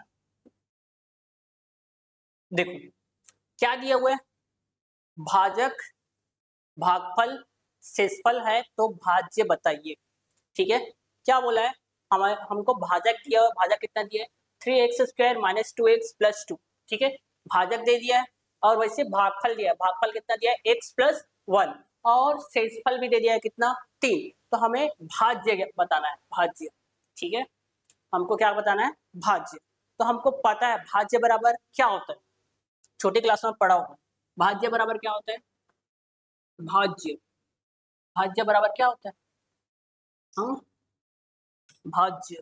देखो क्या दिया हुआ है, भाजक भागफल शेषफल है तो भाज्य बताइए, ठीक है, क्या बोला है, हमारे हमको भाजक दिया हुआ, भाजक कितना दिया है 3x² माइनस 2x प्लस 2, ठीक है, भाजक दे दिया है। और वैसे भागफल दिया है, भागफल कितना दिया है x प्लस 1, और शेषफल भी दे दिया है कितना 3। तो हमें भाज्य बताना है, भाज्य, ठीक है, हमको क्या बताना है भाज्य। तो हमको पता है भाज्य बराबर क्या होता है, छोटी क्लास में पढ़ा होगा। भाज्य बराबर क्या होता है, भाज्य, भाज्य बराबर क्या होता है, हाँ भाज्य,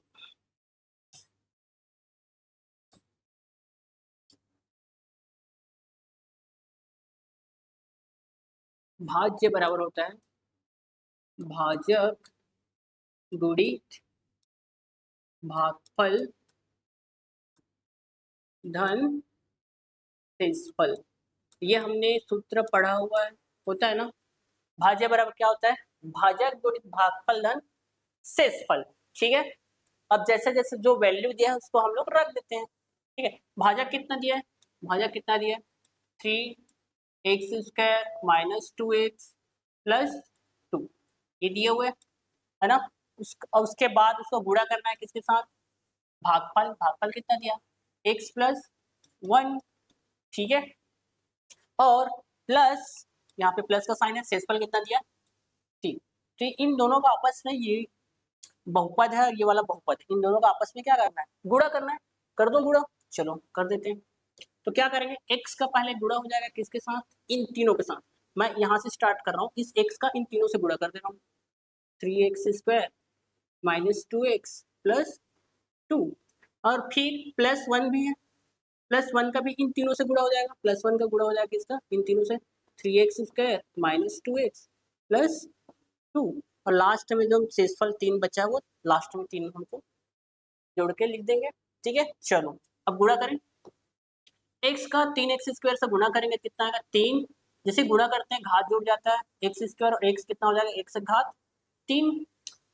भाज्य बराबर होता है भाजक गुणित भागफल धन शेषफल। ये हमने सूत्र पढ़ा हुआ है, होता है ना। भाज्य बराबर क्या होता है, भाजक गुणित भागफल धन शेषफल, ठीक है। अब जैसे जैसे जो वैल्यू दिया है उसको हम लोग रख देते हैं, ठीक है। भाजक कितना दिया है, भाजक कितना दिया है 3x² माइनस 2x प्लस 2, ये दिए हुए है ना। उसके बाद उसको गुणा करना है किसके साथ, भागफल, भागफल कितना दिया x प्लस 1, ठीक है, और प्लस यहाँ पे प्लस का साइन है, शेषफल कितना दिया 3। तो इन दोनों का आपस में ये बहुपद है और ये वाला बहुपद है, इन दोनों का आपस में क्या करना है, गुणा करना है। कर दो गुणा, चलो कर देते हैं। तो क्या करेंगे, x का पहले गुणा हो जाएगा किसके साथ, इन तीनों के साथ। मैं यहाँ से स्टार्ट कर रहा हूँ, इस x का इन तीनों से गुणा कर दे रहा हूँ, 3x² माइनस 2x प्लस 2, और फिर प्लस 1 भी है, प्लस 1 का भी इन तीनों से गुणा हो जाएगा, प्लस 1 का गुणा हो जाएगा किसका, इन तीनों से, 3x² माइनस 2x प्लस 2, और लास्ट में जो शेषफल 3 बचा है वो लास्ट में 3 हमको जोड़ के लिख देंगे, ठीक है। चलो अब गुणा करें, x का 3x² से गुणा करेंगे कितना आएगा 3, जैसे गुणा करते हैं घात जुड़ जाता है, x² और x कितना हो जाएगा, x घात 3,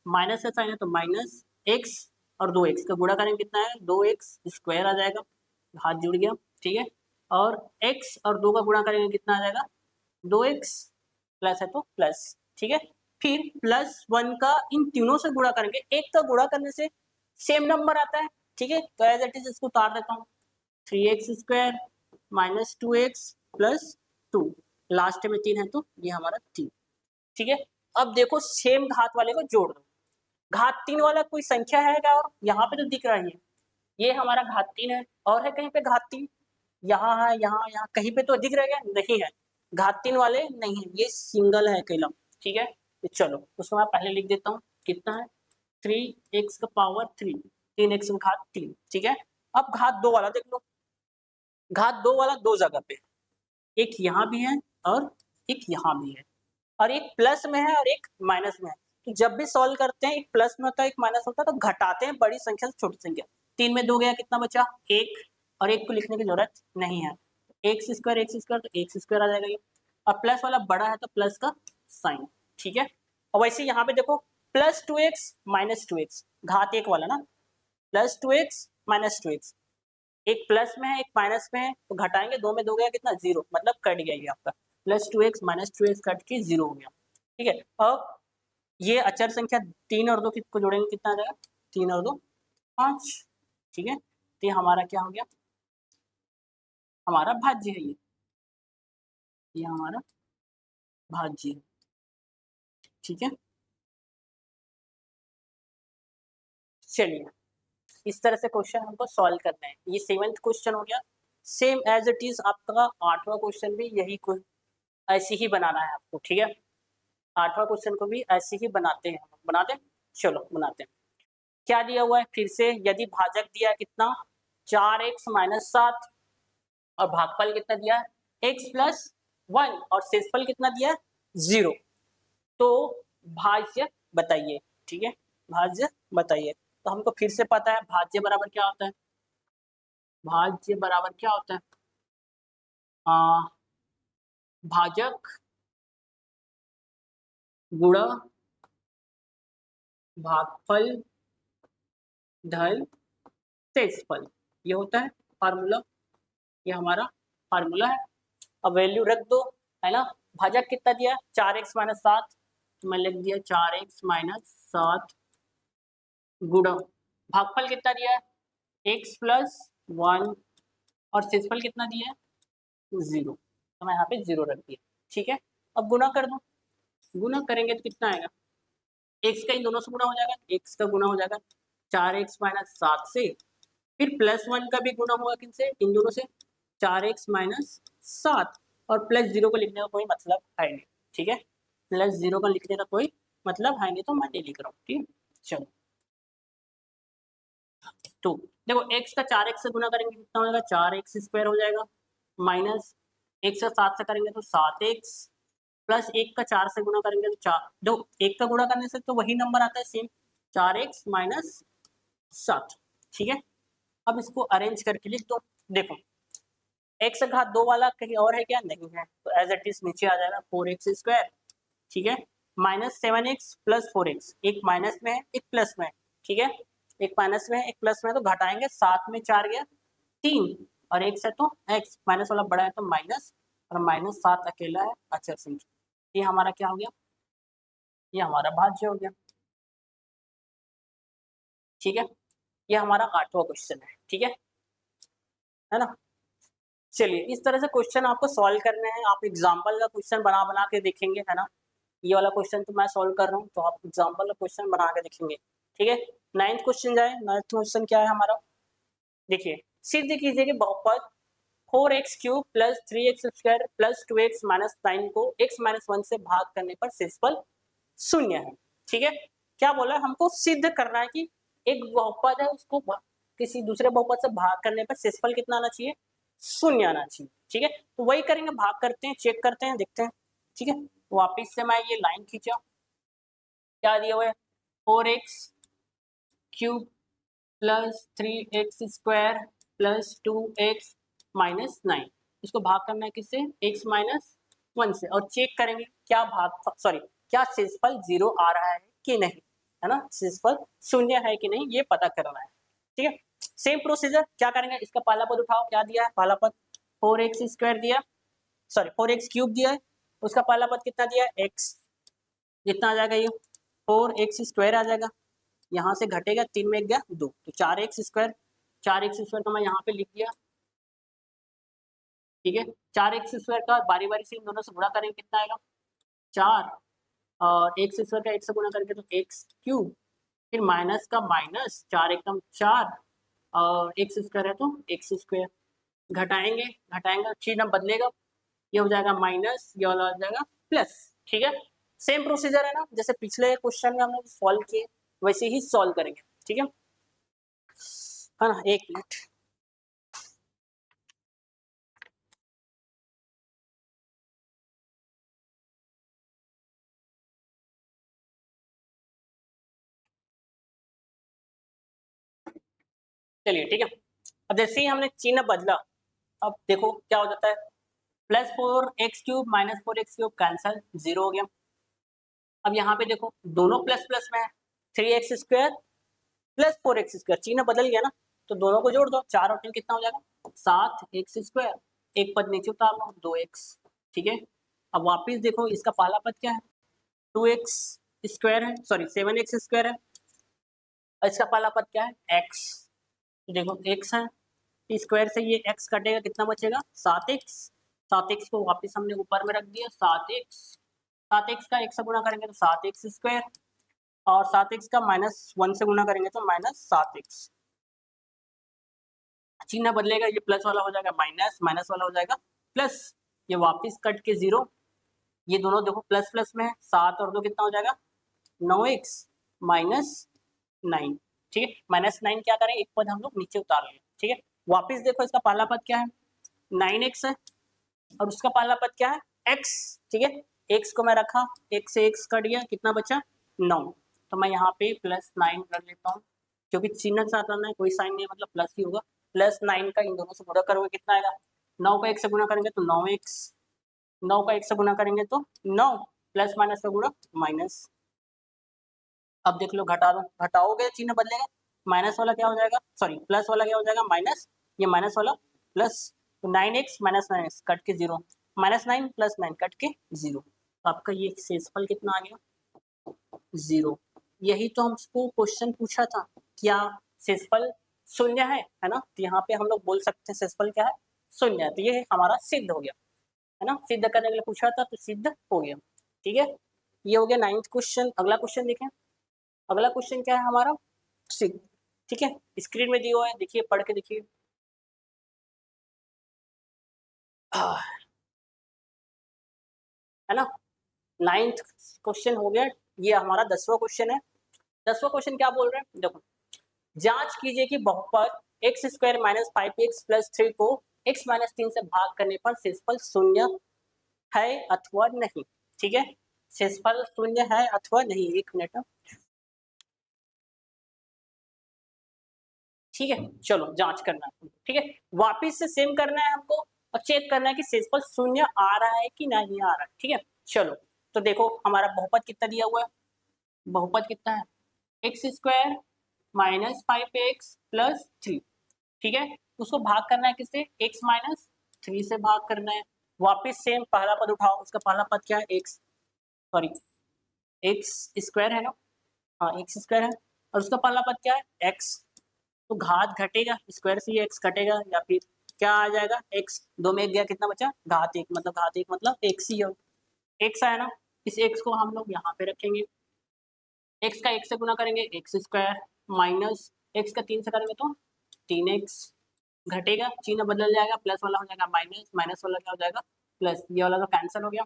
माइनस का साइन है तो माइनस x, और 2x का गुणा करेंगे कितना है 2x² आ जाएगा, घात जुड़ गया, ठीक है। और x और 2 का गुणा करेंगे कितना आ जाएगा 2x, प्लस है तो प्लस, ठीक है। फिर प्लस 1 का इन तीनों से गुणा करेंगे, एक का गुणा करने से सेम नंबर आता है, ठीक है, तो एज इट इज इसको उतार देता हूँ, 3x² minus 2x plus 2, last में 3 है तो ये हमारा 3, ठीक है। अब देखो सेम घात वाले को जोड़ दो, घात 3 वाला कोई संख्या है क्या, और यहाँ पे तो दिख रहा है ये हमारा घात 3 है, और है कहीं पे घात 3, यहाँ है, यहाँ कहीं पे तो दिख रहा है, नहीं है, घात 3 वाले नहीं है, ये सिंगल है अकेला, ठीक है। तो चलो उसको मैं पहले लिख देता हूँ, कितना है 3x का पावर 3, 3x घात 3, ठीक है। अब घात 2 वाला देख लो, घात 2 वाला दो जगह पे, एक यहाँ भी है और एक यहाँ भी है, और एक प्लस में है और एक माइनस में है। तो जब भी सॉल्व करते हैं एक प्लस में होता है एक माइनस होता है, तो घटाते हैं बड़ी संख्या से छोटी संख्या। 3 में 2 गया कितना बचा 1, और 1 को लिखने की जरूरत नहीं है, x² तो x² आ जाएगा ये, और प्लस वाला बड़ा है तो प्लस का साइन, ठीक है। और वैसे यहाँ पे देखो प्लस 2x माइनस 2x, घात 1 वाला ना, प्लस 2x माइनस 2x, एक प्लस में है एक माइनस में है, तो घटाएंगे, 2 में 2 गया कितना 0, मतलब कट गया ये आपका, plus 2x minus 2x cut के 0 हो गया, ठीक है। अब ये अचर संख्या 3 और 2 को जोड़ेंगे कितना आ जाएगा, 3 और 2 5, ठीक है। तो ये हमारा क्या हो गया, हमारा भाज्य है ये हमारा भाज्य है, ठीक है। चलिए इस तरह से क्वेश्चन हमको सॉल्व करना है, ये 7th क्वेश्चन हो गया। सेम एज इट इज आपका 8वां क्वेश्चन भी यही ऐसे ही बनाना है आपको, ठीक है। 8वां क्वेश्चन को भी ऐसे ही बनाते हैं, बनाते हैं, चलो बनाते हैं। क्या दिया हुआ है फिर से, यदि भाजक दिया है कितना 4x माइनस 7, और भागफल कितना दिया है x प्लस 1, और शेषफल कितना दिया है 0, तो भाज्य बताइए, ठीक है, भाज्य बताइए। तो हमको फिर से पता है भाज्य बराबर क्या होता है, भाज्य बराबर क्या होता है, भाजक गुणा भागफल धन शेषफल, ये होता है फार्मूला, ये हमारा फार्मूला है। अब वैल्यू रख दो, है ना। भाजक कितना दिया 4x माइनस 7, तो मैं लिख दिया 4x माइनस 7 गुणा, भागफल कितना दिया है, x प्लस 1 और शेषफल कितना दिया है 0, तो मैं यहाँ पे 0 रख दिया। ठीक है, अब गुणा कर दो, गुणा करेंगे तो कितना आएगा, x का इन दोनों से गुणा हो जाएगा, x का गुणा हो जाएगा 4x माइनस 7 से, फिर प्लस 1 का भी गुणा होगा किनसे, इन दोनों से 4x माइनस 7, और प्लस 0 को लिखने का कोई मतलब है नहीं। ठीक है, प्लस 0 का लिखने का कोई मतलब है नहीं, तो मैं नहीं लिख रहा हूँ। ठीक, चलो तो देखो x का 4x से गुना करेंगे कितना हो जाएगा, 4x स्क्वायर हो जाएगा, माइनस x का 7 से करेंगे तो 7x, प्लस 1 का 4 से गुना करेंगे तो 4, देखो 1 का गुणा करने से तो वही नंबर आता है सेम, 4x माइनस 7। ठीक है, अब इसको अरेंज करके लिख दो। देखो x का घात 2 वाला कहीं और है क्या, नहीं है, तो एज इट इज नीचे आ जाएगा 4x स्क्वायर। ठीक है, माइनस 7x प्लस 4x, एक माइनस में है एक प्लस में है। ठीक है, एक माइनस में है एक प्लस में है, तो घटाएंगे, 7 में 4 गया 3, और x है तो x, माइनस वाला बड़ा है तो माइनस, और माइनस 7 अकेला है अचर संख्या। ये हमारा क्या हो गया, ये हमारा भाज्य हो गया। ठीक है, ये हमारा 8वां क्वेश्चन है। ठीक है ना। चलिए, इस तरह से क्वेश्चन आपको सॉल्व करने हैं, आप एग्जाम्पल का क्वेश्चन बना बना के देखेंगे, है ना। ये वाला क्वेश्चन तो मैं सॉल्व कर रहा हूँ, तो आप एग्जाम्पल का क्वेश्चन बना के देखेंगे। ठीक है, 9th क्वेश्चन जाए। 9th क्वेश्चन क्या है हमारा, देखिए, सिद्ध कीजिए कि बहुपद 4x cube plus 3x square plus 2x minus 9 को x माइनस 1 से भाग करने पर शेषफल शून्य है। ठीक है, क्या बोला है, हमको सिद्ध करना है कि एक बहुपद है, उसको किसी दूसरे बहुपद से भाग करने पर शेषफल कितना आना चाहिए, शून्य आना चाहिए। ठीक है, तो वही करेंगे, भाग करते हैं, चेक करते हैं, देखते हैं। ठीक है, वापिस से मैं ये लाइन खींचा, क्या दिया हुआ है, 4x cube plus 3x square plus 2x minus 9, इसको भाग करना है किससे, x माइनस 1 से, और चेक करेंगे क्या भाग, सॉरी, क्या शेषफल 0 आ रहा है कि नहीं, है ना, शेषफल शून्य है कि नहीं, ये पता करना है। ठीक है, सेम प्रोसीजर क्या करेंगे, इसका पहला पद उठाओ, क्या दिया है पहला पद, 4x स्क्वायर दिया, सॉरी 4x क्यूब दिया है, उसका पहला पद कितना दिया है x, कितना आ जाएगा ये 4x स्क्वायर आ जाएगा, यहाँ से घटेगा 3 में गया 2, तो 4x स्क्वायर, 4x स्क्वायर का मैं यहाँ पे लिख दिया। ठीक है, 4x स्क्वायर का बारी बारी से इन दोनों से गुणा करेंगे, कितना आएगा 4, और x स्क्वायर का 1 से गुणा करके तो x क्यूब, फिर माइनस का माइनस, 4 एकदम 4, और x स्क्वायर है तो x स्क्वायर, घटाएंगे घटाएंगे, चिन्ह बदलेगा, ये हो जाएगा माइनस, ये वाला हो जाएगा प्लस। ठीक है, सेम प्रोसीजर है ना, जैसे पिछले क्वेश्चन में हमने सॉल्व किए वैसे ही सॉल्व करेंगे। ठीक है ना, एक मिनट। चलिए ठीक है, अब जैसे ही हमने चिन्ह बदला, अब देखो क्या हो जाता है, plus 4x cube minus 4x cube cancel, 0 हो गया। अब यहाँ पे देखो दोनों प्लस प्लस में है, 3x square plus 4x square, चिन्ह बदल गया ना, तो दोनों को जोड़ दो, 4 और 3 कितना हो जाएगा 7x स्क्वायर, एक पद नीचे उतार लो 2x। ठीक है, अब वापिस देखो इसका पहला पद क्या है, 2x स्क्वायर है, सॉरी 7x स्क्वायर है, और इसका पहला पद क्या है x, तो देखो x है, स्क्वायर से ये x कटेगा, कितना बचेगा 7x, 7x को वापस हमने ऊपर में रख दिया, 7x, 7x का 1 से गुणा करेंगे तो 7x स्क्वायर, और 7x का माइनस 1 से गुणा करेंगे तो माइनस 7x, चिन्ह बदलेगा, ये प्लस वाला हो जाएगा माइनस, माइनस वाला हो जाएगा प्लस, ये वापस कट के 0, ये दोनों देखो प्लस प्लस में है, 7 और 2 कितना हो जाएगा 9x माइनस 9। ठीक है, माइनस 9 क्या करें, एक पद हम लोग नीचे उतार लें। ठीक है, वापिस देखो इसका पहला पद क्या है 9x है, और उसका पहला पद क्या है x। ठीक है, x को मैं रखा, x से x कट गया, कितना बचा 9, तो मैं यहाँ पे प्लस 9 रख लेता हूँ, क्योंकि चिन्ह के साथ आना है, कोई साइन नहीं, मतलब प्लस ही होगा, प्लस 9 का इन दोनों से गुणा करोगे कितना आएगा, 9 का 1 से गुणा करेंगे तो 9x, 9 का 1 से गुणा करेंगे तो 9, प्लस माइनस का गुणा माइनस। अब देख लो घटा दो, घटाओगे चिन्ह बदलेगा, माइनस वाला क्या हो जाएगा, सॉरी प्लस वाला क्या हो जाएगा माइनस, ये माइनस वाला प्लस, तो 9x माइनस 9x कट के 0, माइनस 9 प्लस 9 कट के 0, तो आपका ये शेषफल कितना आ गया 0। यही तो हमको क्वेश्चन पूछा था, क्या शेषफल शून्य है ना? तो यहाँ पे हम लोग बोल सकते हैं शेषफल क्या है, शून्य है। तो ये हमारा सिद्ध हो गया, है ना? सिद्ध करने के लिए पूछा था तो सिद्ध हो गया। ठीक है, ये हो गया 9th क्वेश्चन। अगला क्वेश्चन देखें, अगला क्वेश्चन क्या है हमारा, सिद्ध। ठीक है, स्क्रीन में दिया हुआ है, देखिए, पढ़ के देखिए। है ना, 9th क्वेश्चन हो गया। ये हमारा 10वां क्वेश्चन है। 10वां क्वेश्चन क्या बोल रहे हैं, देखो, जांच कीजिए कि बहुपद x square minus 5x plus 3 को x माइनस 3 से भाग करने पर शेषफल शून्य है अथवा नहीं। ठीक है, शेषफल शून्य है अथवा नहीं। एक मिनट, ठीक है, चलो जांच करना है। ठीक है, वापिस से सेम करना है हमको और चेक करना है कि शेषफल शून्य आ रहा है कि नहीं आ रहा है। ठीक है, चलो, तो देखो हमारा बहुपद कितना दिया हुआ है, बहुपद कितना है, x square minus 5x plus 3। ठीक है, उसको भाग करना है किससे, x माइनस 3 से भाग करना है। वापिस सेम पहला पद उठाओ, उसका पहला पद क्या है, x, सॉरी, एक्स स्क्वायर है ना, हाँ एक्स स्क्वायर है, और उसका पहला पद क्या है, x। तो घात घटेगा, स्क्वायर से एक्स घटेगा, या फिर क्या आ जाएगा, एक्स, दो में एक गया, कितना बचा, घात एक, मतलब घात एक मतलब एक्स ही है, एक्स आया ना। इस एक्स को हम लोग यहाँ पे रखेंगे, एक्स का एक से गुना करेंगे एक्स स्क्वायर, माइनस एक्स का 3 से करेंगे तो 3x, घटेगा, चिन्ह बदल जाएगा, प्लस वाला हो जाएगा माइनस, माइनस वाला क्या हो जाएगा प्लस, ये वाला तो कैंसिल हो गया,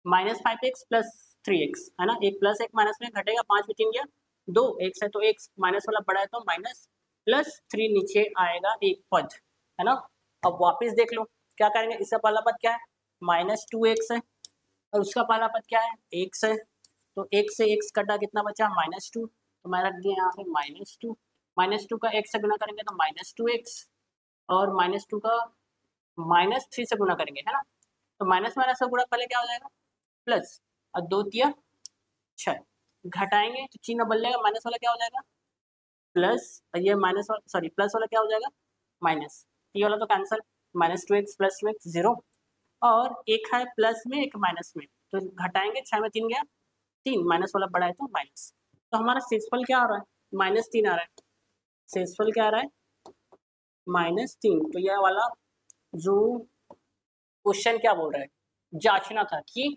माइनस 5x प्लस 3x, है ना, एक प्लस एक माइनस में घटेगा, 5 में 3 गया, 2 एक्स है तो एक्स, माइनस वाला बड़ा है तो माइनस, प्लस 3 नीचे आएगा एक पद, है ना। अब वापस देख लो क्या करेंगे, इसका पहला पद क्या है, माइनस 2x है, और उसका पहला पद क्या है, एक्स है, तो एक से एक्स कटा, कितना बचा, -2, तो मैं रख दिया यहाँ पे -2, -2 का x से गुना करेंगे तो -2x, और -2 का -3 से गुना करेंगे, है ना, तो माइनस माइनस का गुणा पहले क्या हो जाएगा, प्लस, और 2 तिया 6, घटाएंगे तो चिन्ह बदल जाएगा, माइनस वाला क्या हो जाएगा प्लस, और ये माइनस वाला, सॉरी, प्लस वाला क्या हो जाएगा माइनस, ये वाला तो कैंसिल, -2x प्लस 2x 0, और एक है प्लस में एक माइनस में, तो घटाएंगे, 6 में 3 गया 3, माइनस वाला बड़ा है तो माइनस, तो हमारा शेषफल क्या आ रहा है, -3 आ रहा है, शेषफल क्या आ रहा है, -3। तो यह वाला जो क्वेश्चन क्या बोल रहा है, जांचना था कि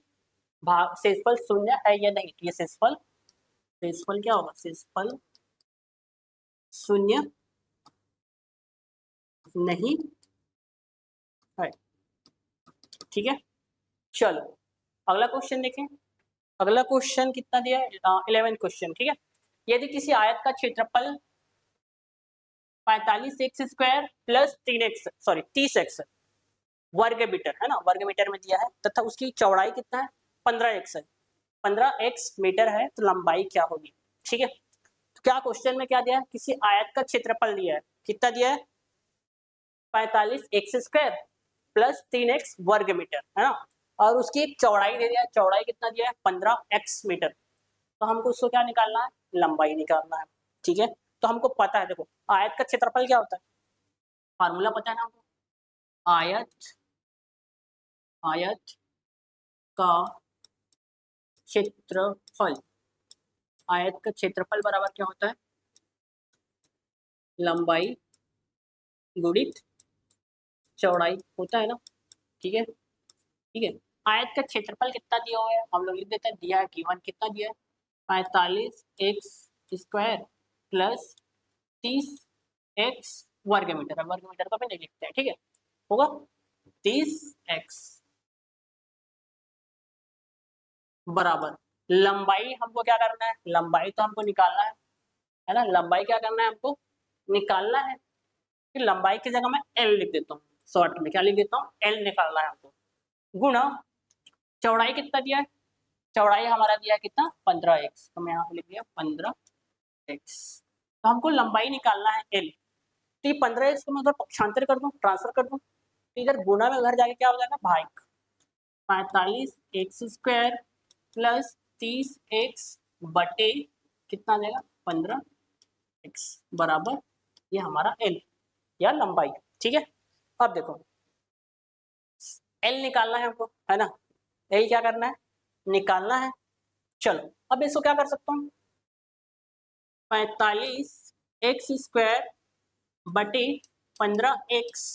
भाग शेषफल शून्य है या नहीं, तो ये शेषफल, शेषफल क्या होगा, शेषफल शून्य नहीं है। ठीक है, चलो अगला क्वेश्चन देखें। अगला क्वेश्चन कितना दिया है, 11th क्वेश्चन। ठीक है, यदि किसी आयत का क्षेत्रफल 45x square plus 3x, sorry 30x वर्ग मीटर, है ना, वर्ग मीटर में दिया है, तथा उसकी चौड़ाई कितना है, 15x है, 15x मीटर है, तो लंबाई क्या होगी। ठीक है, तो क्या क्वेश्चन में क्या दिया है, किसी आयत का क्षेत्रफल दिया है, कितना दिया है, 45x स्क्वायर प्लस 3x वर्ग मीटर, है ना, और उसकी एक चौड़ाई दे दिया है, चौड़ाई कितना दिया है, 15x मीटर, तो हमको उसको क्या निकालना है, लंबाई निकालना है। ठीक है, तो हमको पता है, देखो आयत का क्षेत्रफल क्या होता है, फार्मूला पता है ना हमको, आयत, आयत का क्षेत्रफल, आयत का क्षेत्रफल बराबर क्या होता है, लंबाई गुणित चौड़ाई होता है ना। ठीक है, ठीक है, आयत का क्षेत्रफल कितना दिया हुआ है, हम लोग लिख देते हैं, दिया है गिवन, कितना दिया है, 45x स्क्वायर प्लस 30x वर्ग मीटर, वर्ग मीटर को भी नहीं लिखते हैं, ठीक है, होगा 30x बराबर, लंबाई हमको क्या करना है, लंबाई तो हमको निकालना है ना, लंबाई क्या करना है हमको, निकालना है, कि लंबाई की जगह मैं L लिख देता हूँ, शॉर्ट में क्या लिख देता हूँ, L निकालना है हमको, गुणा चौड़ाई कितना दिया है, चौड़ाई हमारा दिया है कितना, 15x, तो मैं यहाँ पे लिख दिया 15x, तो हमको लंबाई निकालना है L, तो ये 15x को मैं उधर पक्षांतर कर दूं, ट्रांसफर कर दूं, तो इधर गुणा में घर जाके क्या हो जाएगा, भाग, 45x स्क्वायर प्लस 30x बटे कितना आ जाएगा, 15x बराबर, ये हमारा L या लंबाई। ठीक है, अब देखो L निकालना है हमको, है ना, यही क्या करना है, निकालना है। चलो अब इसको क्या कर सकता हूँ, 45 एक्स स्क्वायर बटे 15x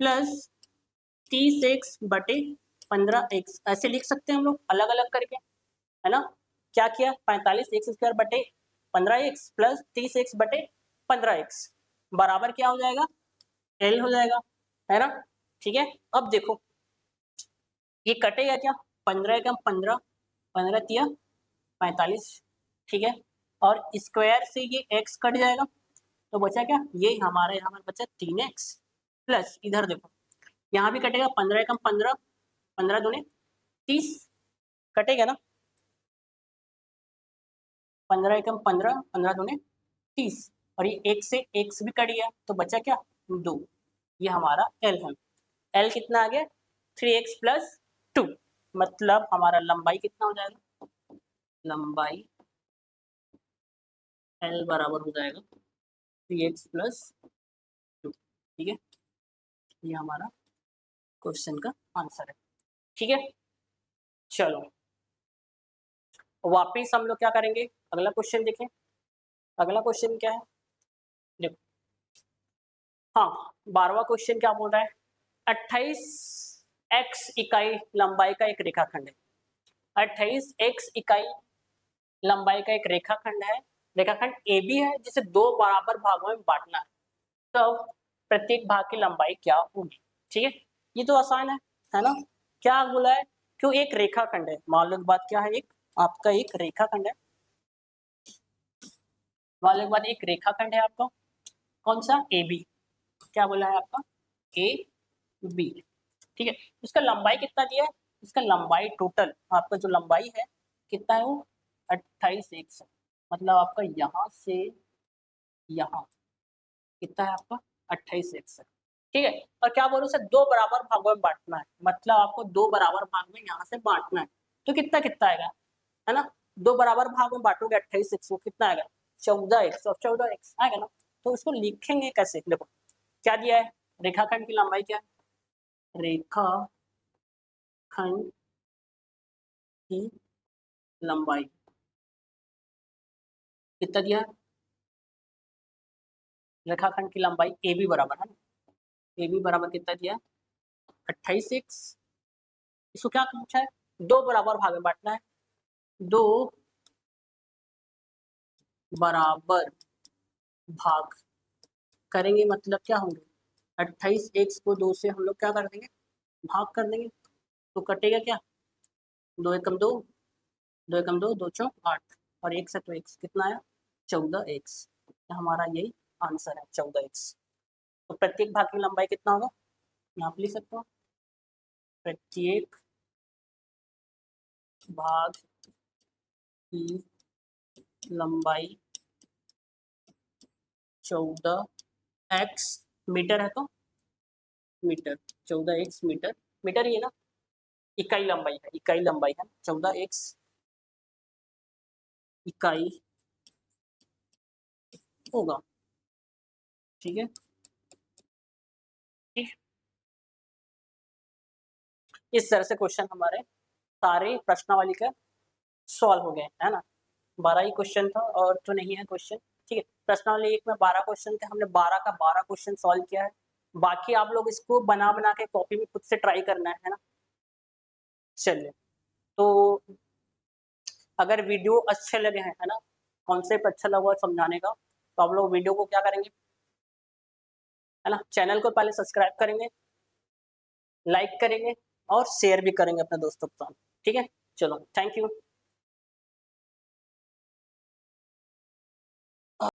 प्लस 30x बटे 15x, ऐसे लिख सकते हैं हम लोग अलग अलग करके, है ना। क्या किया, 45 एक्स स्क्वायर बटे 15x प्लस 30x बटे 15x बराबर क्या हो जाएगा, एल हो जाएगा, है ना। ठीक है, अब देखो ये कटेगा क्या, 15 कम 15, 15 तिया 45, ठीक है, और स्क्वायर से ये x कट जाएगा तो बचा क्या, ये हमारे यहाँ पर बचा 3x प्लस इधर देखो यहाँ भी कटेगा, 15 कम 15, 15 दूने 30 कटेगा ना, 15 एकम 15, 15 दूने 30, और ये एक से x भी कट गया तो बचा क्या 2, ये हमारा L है। L कितना आ गया 3x प्लस 2, मतलब हमारा लंबाई कितना हो जाएगा, लंबाई L बराबर हो जाएगा 3x प्लस 2, ठीक है, ये हमारा क्वेश्चन का आंसर है। ठीक है, चलो वापिस हम लोग क्या करेंगे, अगला क्वेश्चन देखें। अगला क्वेश्चन क्या है, देखो हाँ 12वां क्वेश्चन क्या बोल रहा है, 28 x इकाई लंबाई का एक रेखाखंड है, 28 x इकाई लंबाई का एक रेखाखंड है, रेखाखंड ए बी है जिसे दो बराबर भागों में बांटना है, तब प्रत्येक भाग की लंबाई क्या होगी। ठीक है, ये तो आसान है ना। क्या बोला है, क्यों एक रेखाखंड है, मान लो बात क्या है, एक आपका एक रेखाखंड है, मान लो बात एक रेखाखंड है आपका, कौन सा ए बी, क्या बोला है आपका ए बी, ठीक है, इसका लंबाई कितना दिया है, इसका लंबाई टोटल आपका जो लंबाई है कितना है वो 28 एक्स, मतलब आपका यहाँ से यहाँ कितना है आपका 28 एक्स, ठीक है, और क्या बोलो सर दो बराबर भागों में बांटना है, मतलब आपको दो बराबर भाग में यहाँ से बांटना है, तो कितना कितना आएगा, है ना, दो बराबर भाग में बांटोगे 28 एक्स को कितना आएगा 14 एक्स, और 14 एक्स आएगा ना, तो इसको लिखेंगे कैसे, देखो क्या दिया है, रेखाखंड की लंबाई क्या है, रेखाखंड की लंबाई कितना दिया है, रेखाखंड की लंबाई ए बी बराबर है ना, ए बी बराबर कितना दिया है 28 एक्स, इसको क्या पूछा है, दो बराबर भाग में बांटना है, दो बराबर भाग करेंगे मतलब क्या होंगे, 28 एक्स को 2 से हम लोग क्या कर देंगे भाग कर देंगे, तो कटेगा क्या, 2 एकम 2, 2 एकम 2, 2 चौक 8, और एक से तो एक्स कितना आया 14 एक्स, हमारा यही आंसर है 14 एक्स। तो प्रत्येक भाग की लंबाई कितना होगा, यहाँ पे लिख सकते हो, प्रत्येक भाग की लंबाई 14 एक्स, मीटर है तो मीटर, 14 एक्स मीटर, मीटर ही है ना, इकाई लंबाई है, इकाई लंबाई है 14 एक्स इकाई होगा, ठीक है, ठीक, इस तरह से क्वेश्चन हमारे सारे प्रश्नावली के सॉल्व हो गए, है ना। 12 ही क्वेश्चन था और तो नहीं है क्वेश्चन, ठीक है, प्रश्नावली एक में 12 क्वेश्चन थे, हमने 12 का 12 क्वेश्चन सॉल्व किया है, बाकी आप लोग इसको बना बना के कॉपी में खुद से ट्राई करना है ना। चलिए, तो अगर वीडियो अच्छे लगे हैं, है ना, कॉन्सेप्ट अच्छा लगा समझाने का, तो आप लोग वीडियो को क्या करेंगे, है ना, चैनल को पहले सब्सक्राइब करेंगे, लाइक करेंगे और शेयर भी करेंगे अपने दोस्तों के साथ, ठीक है, चलो थैंक यू।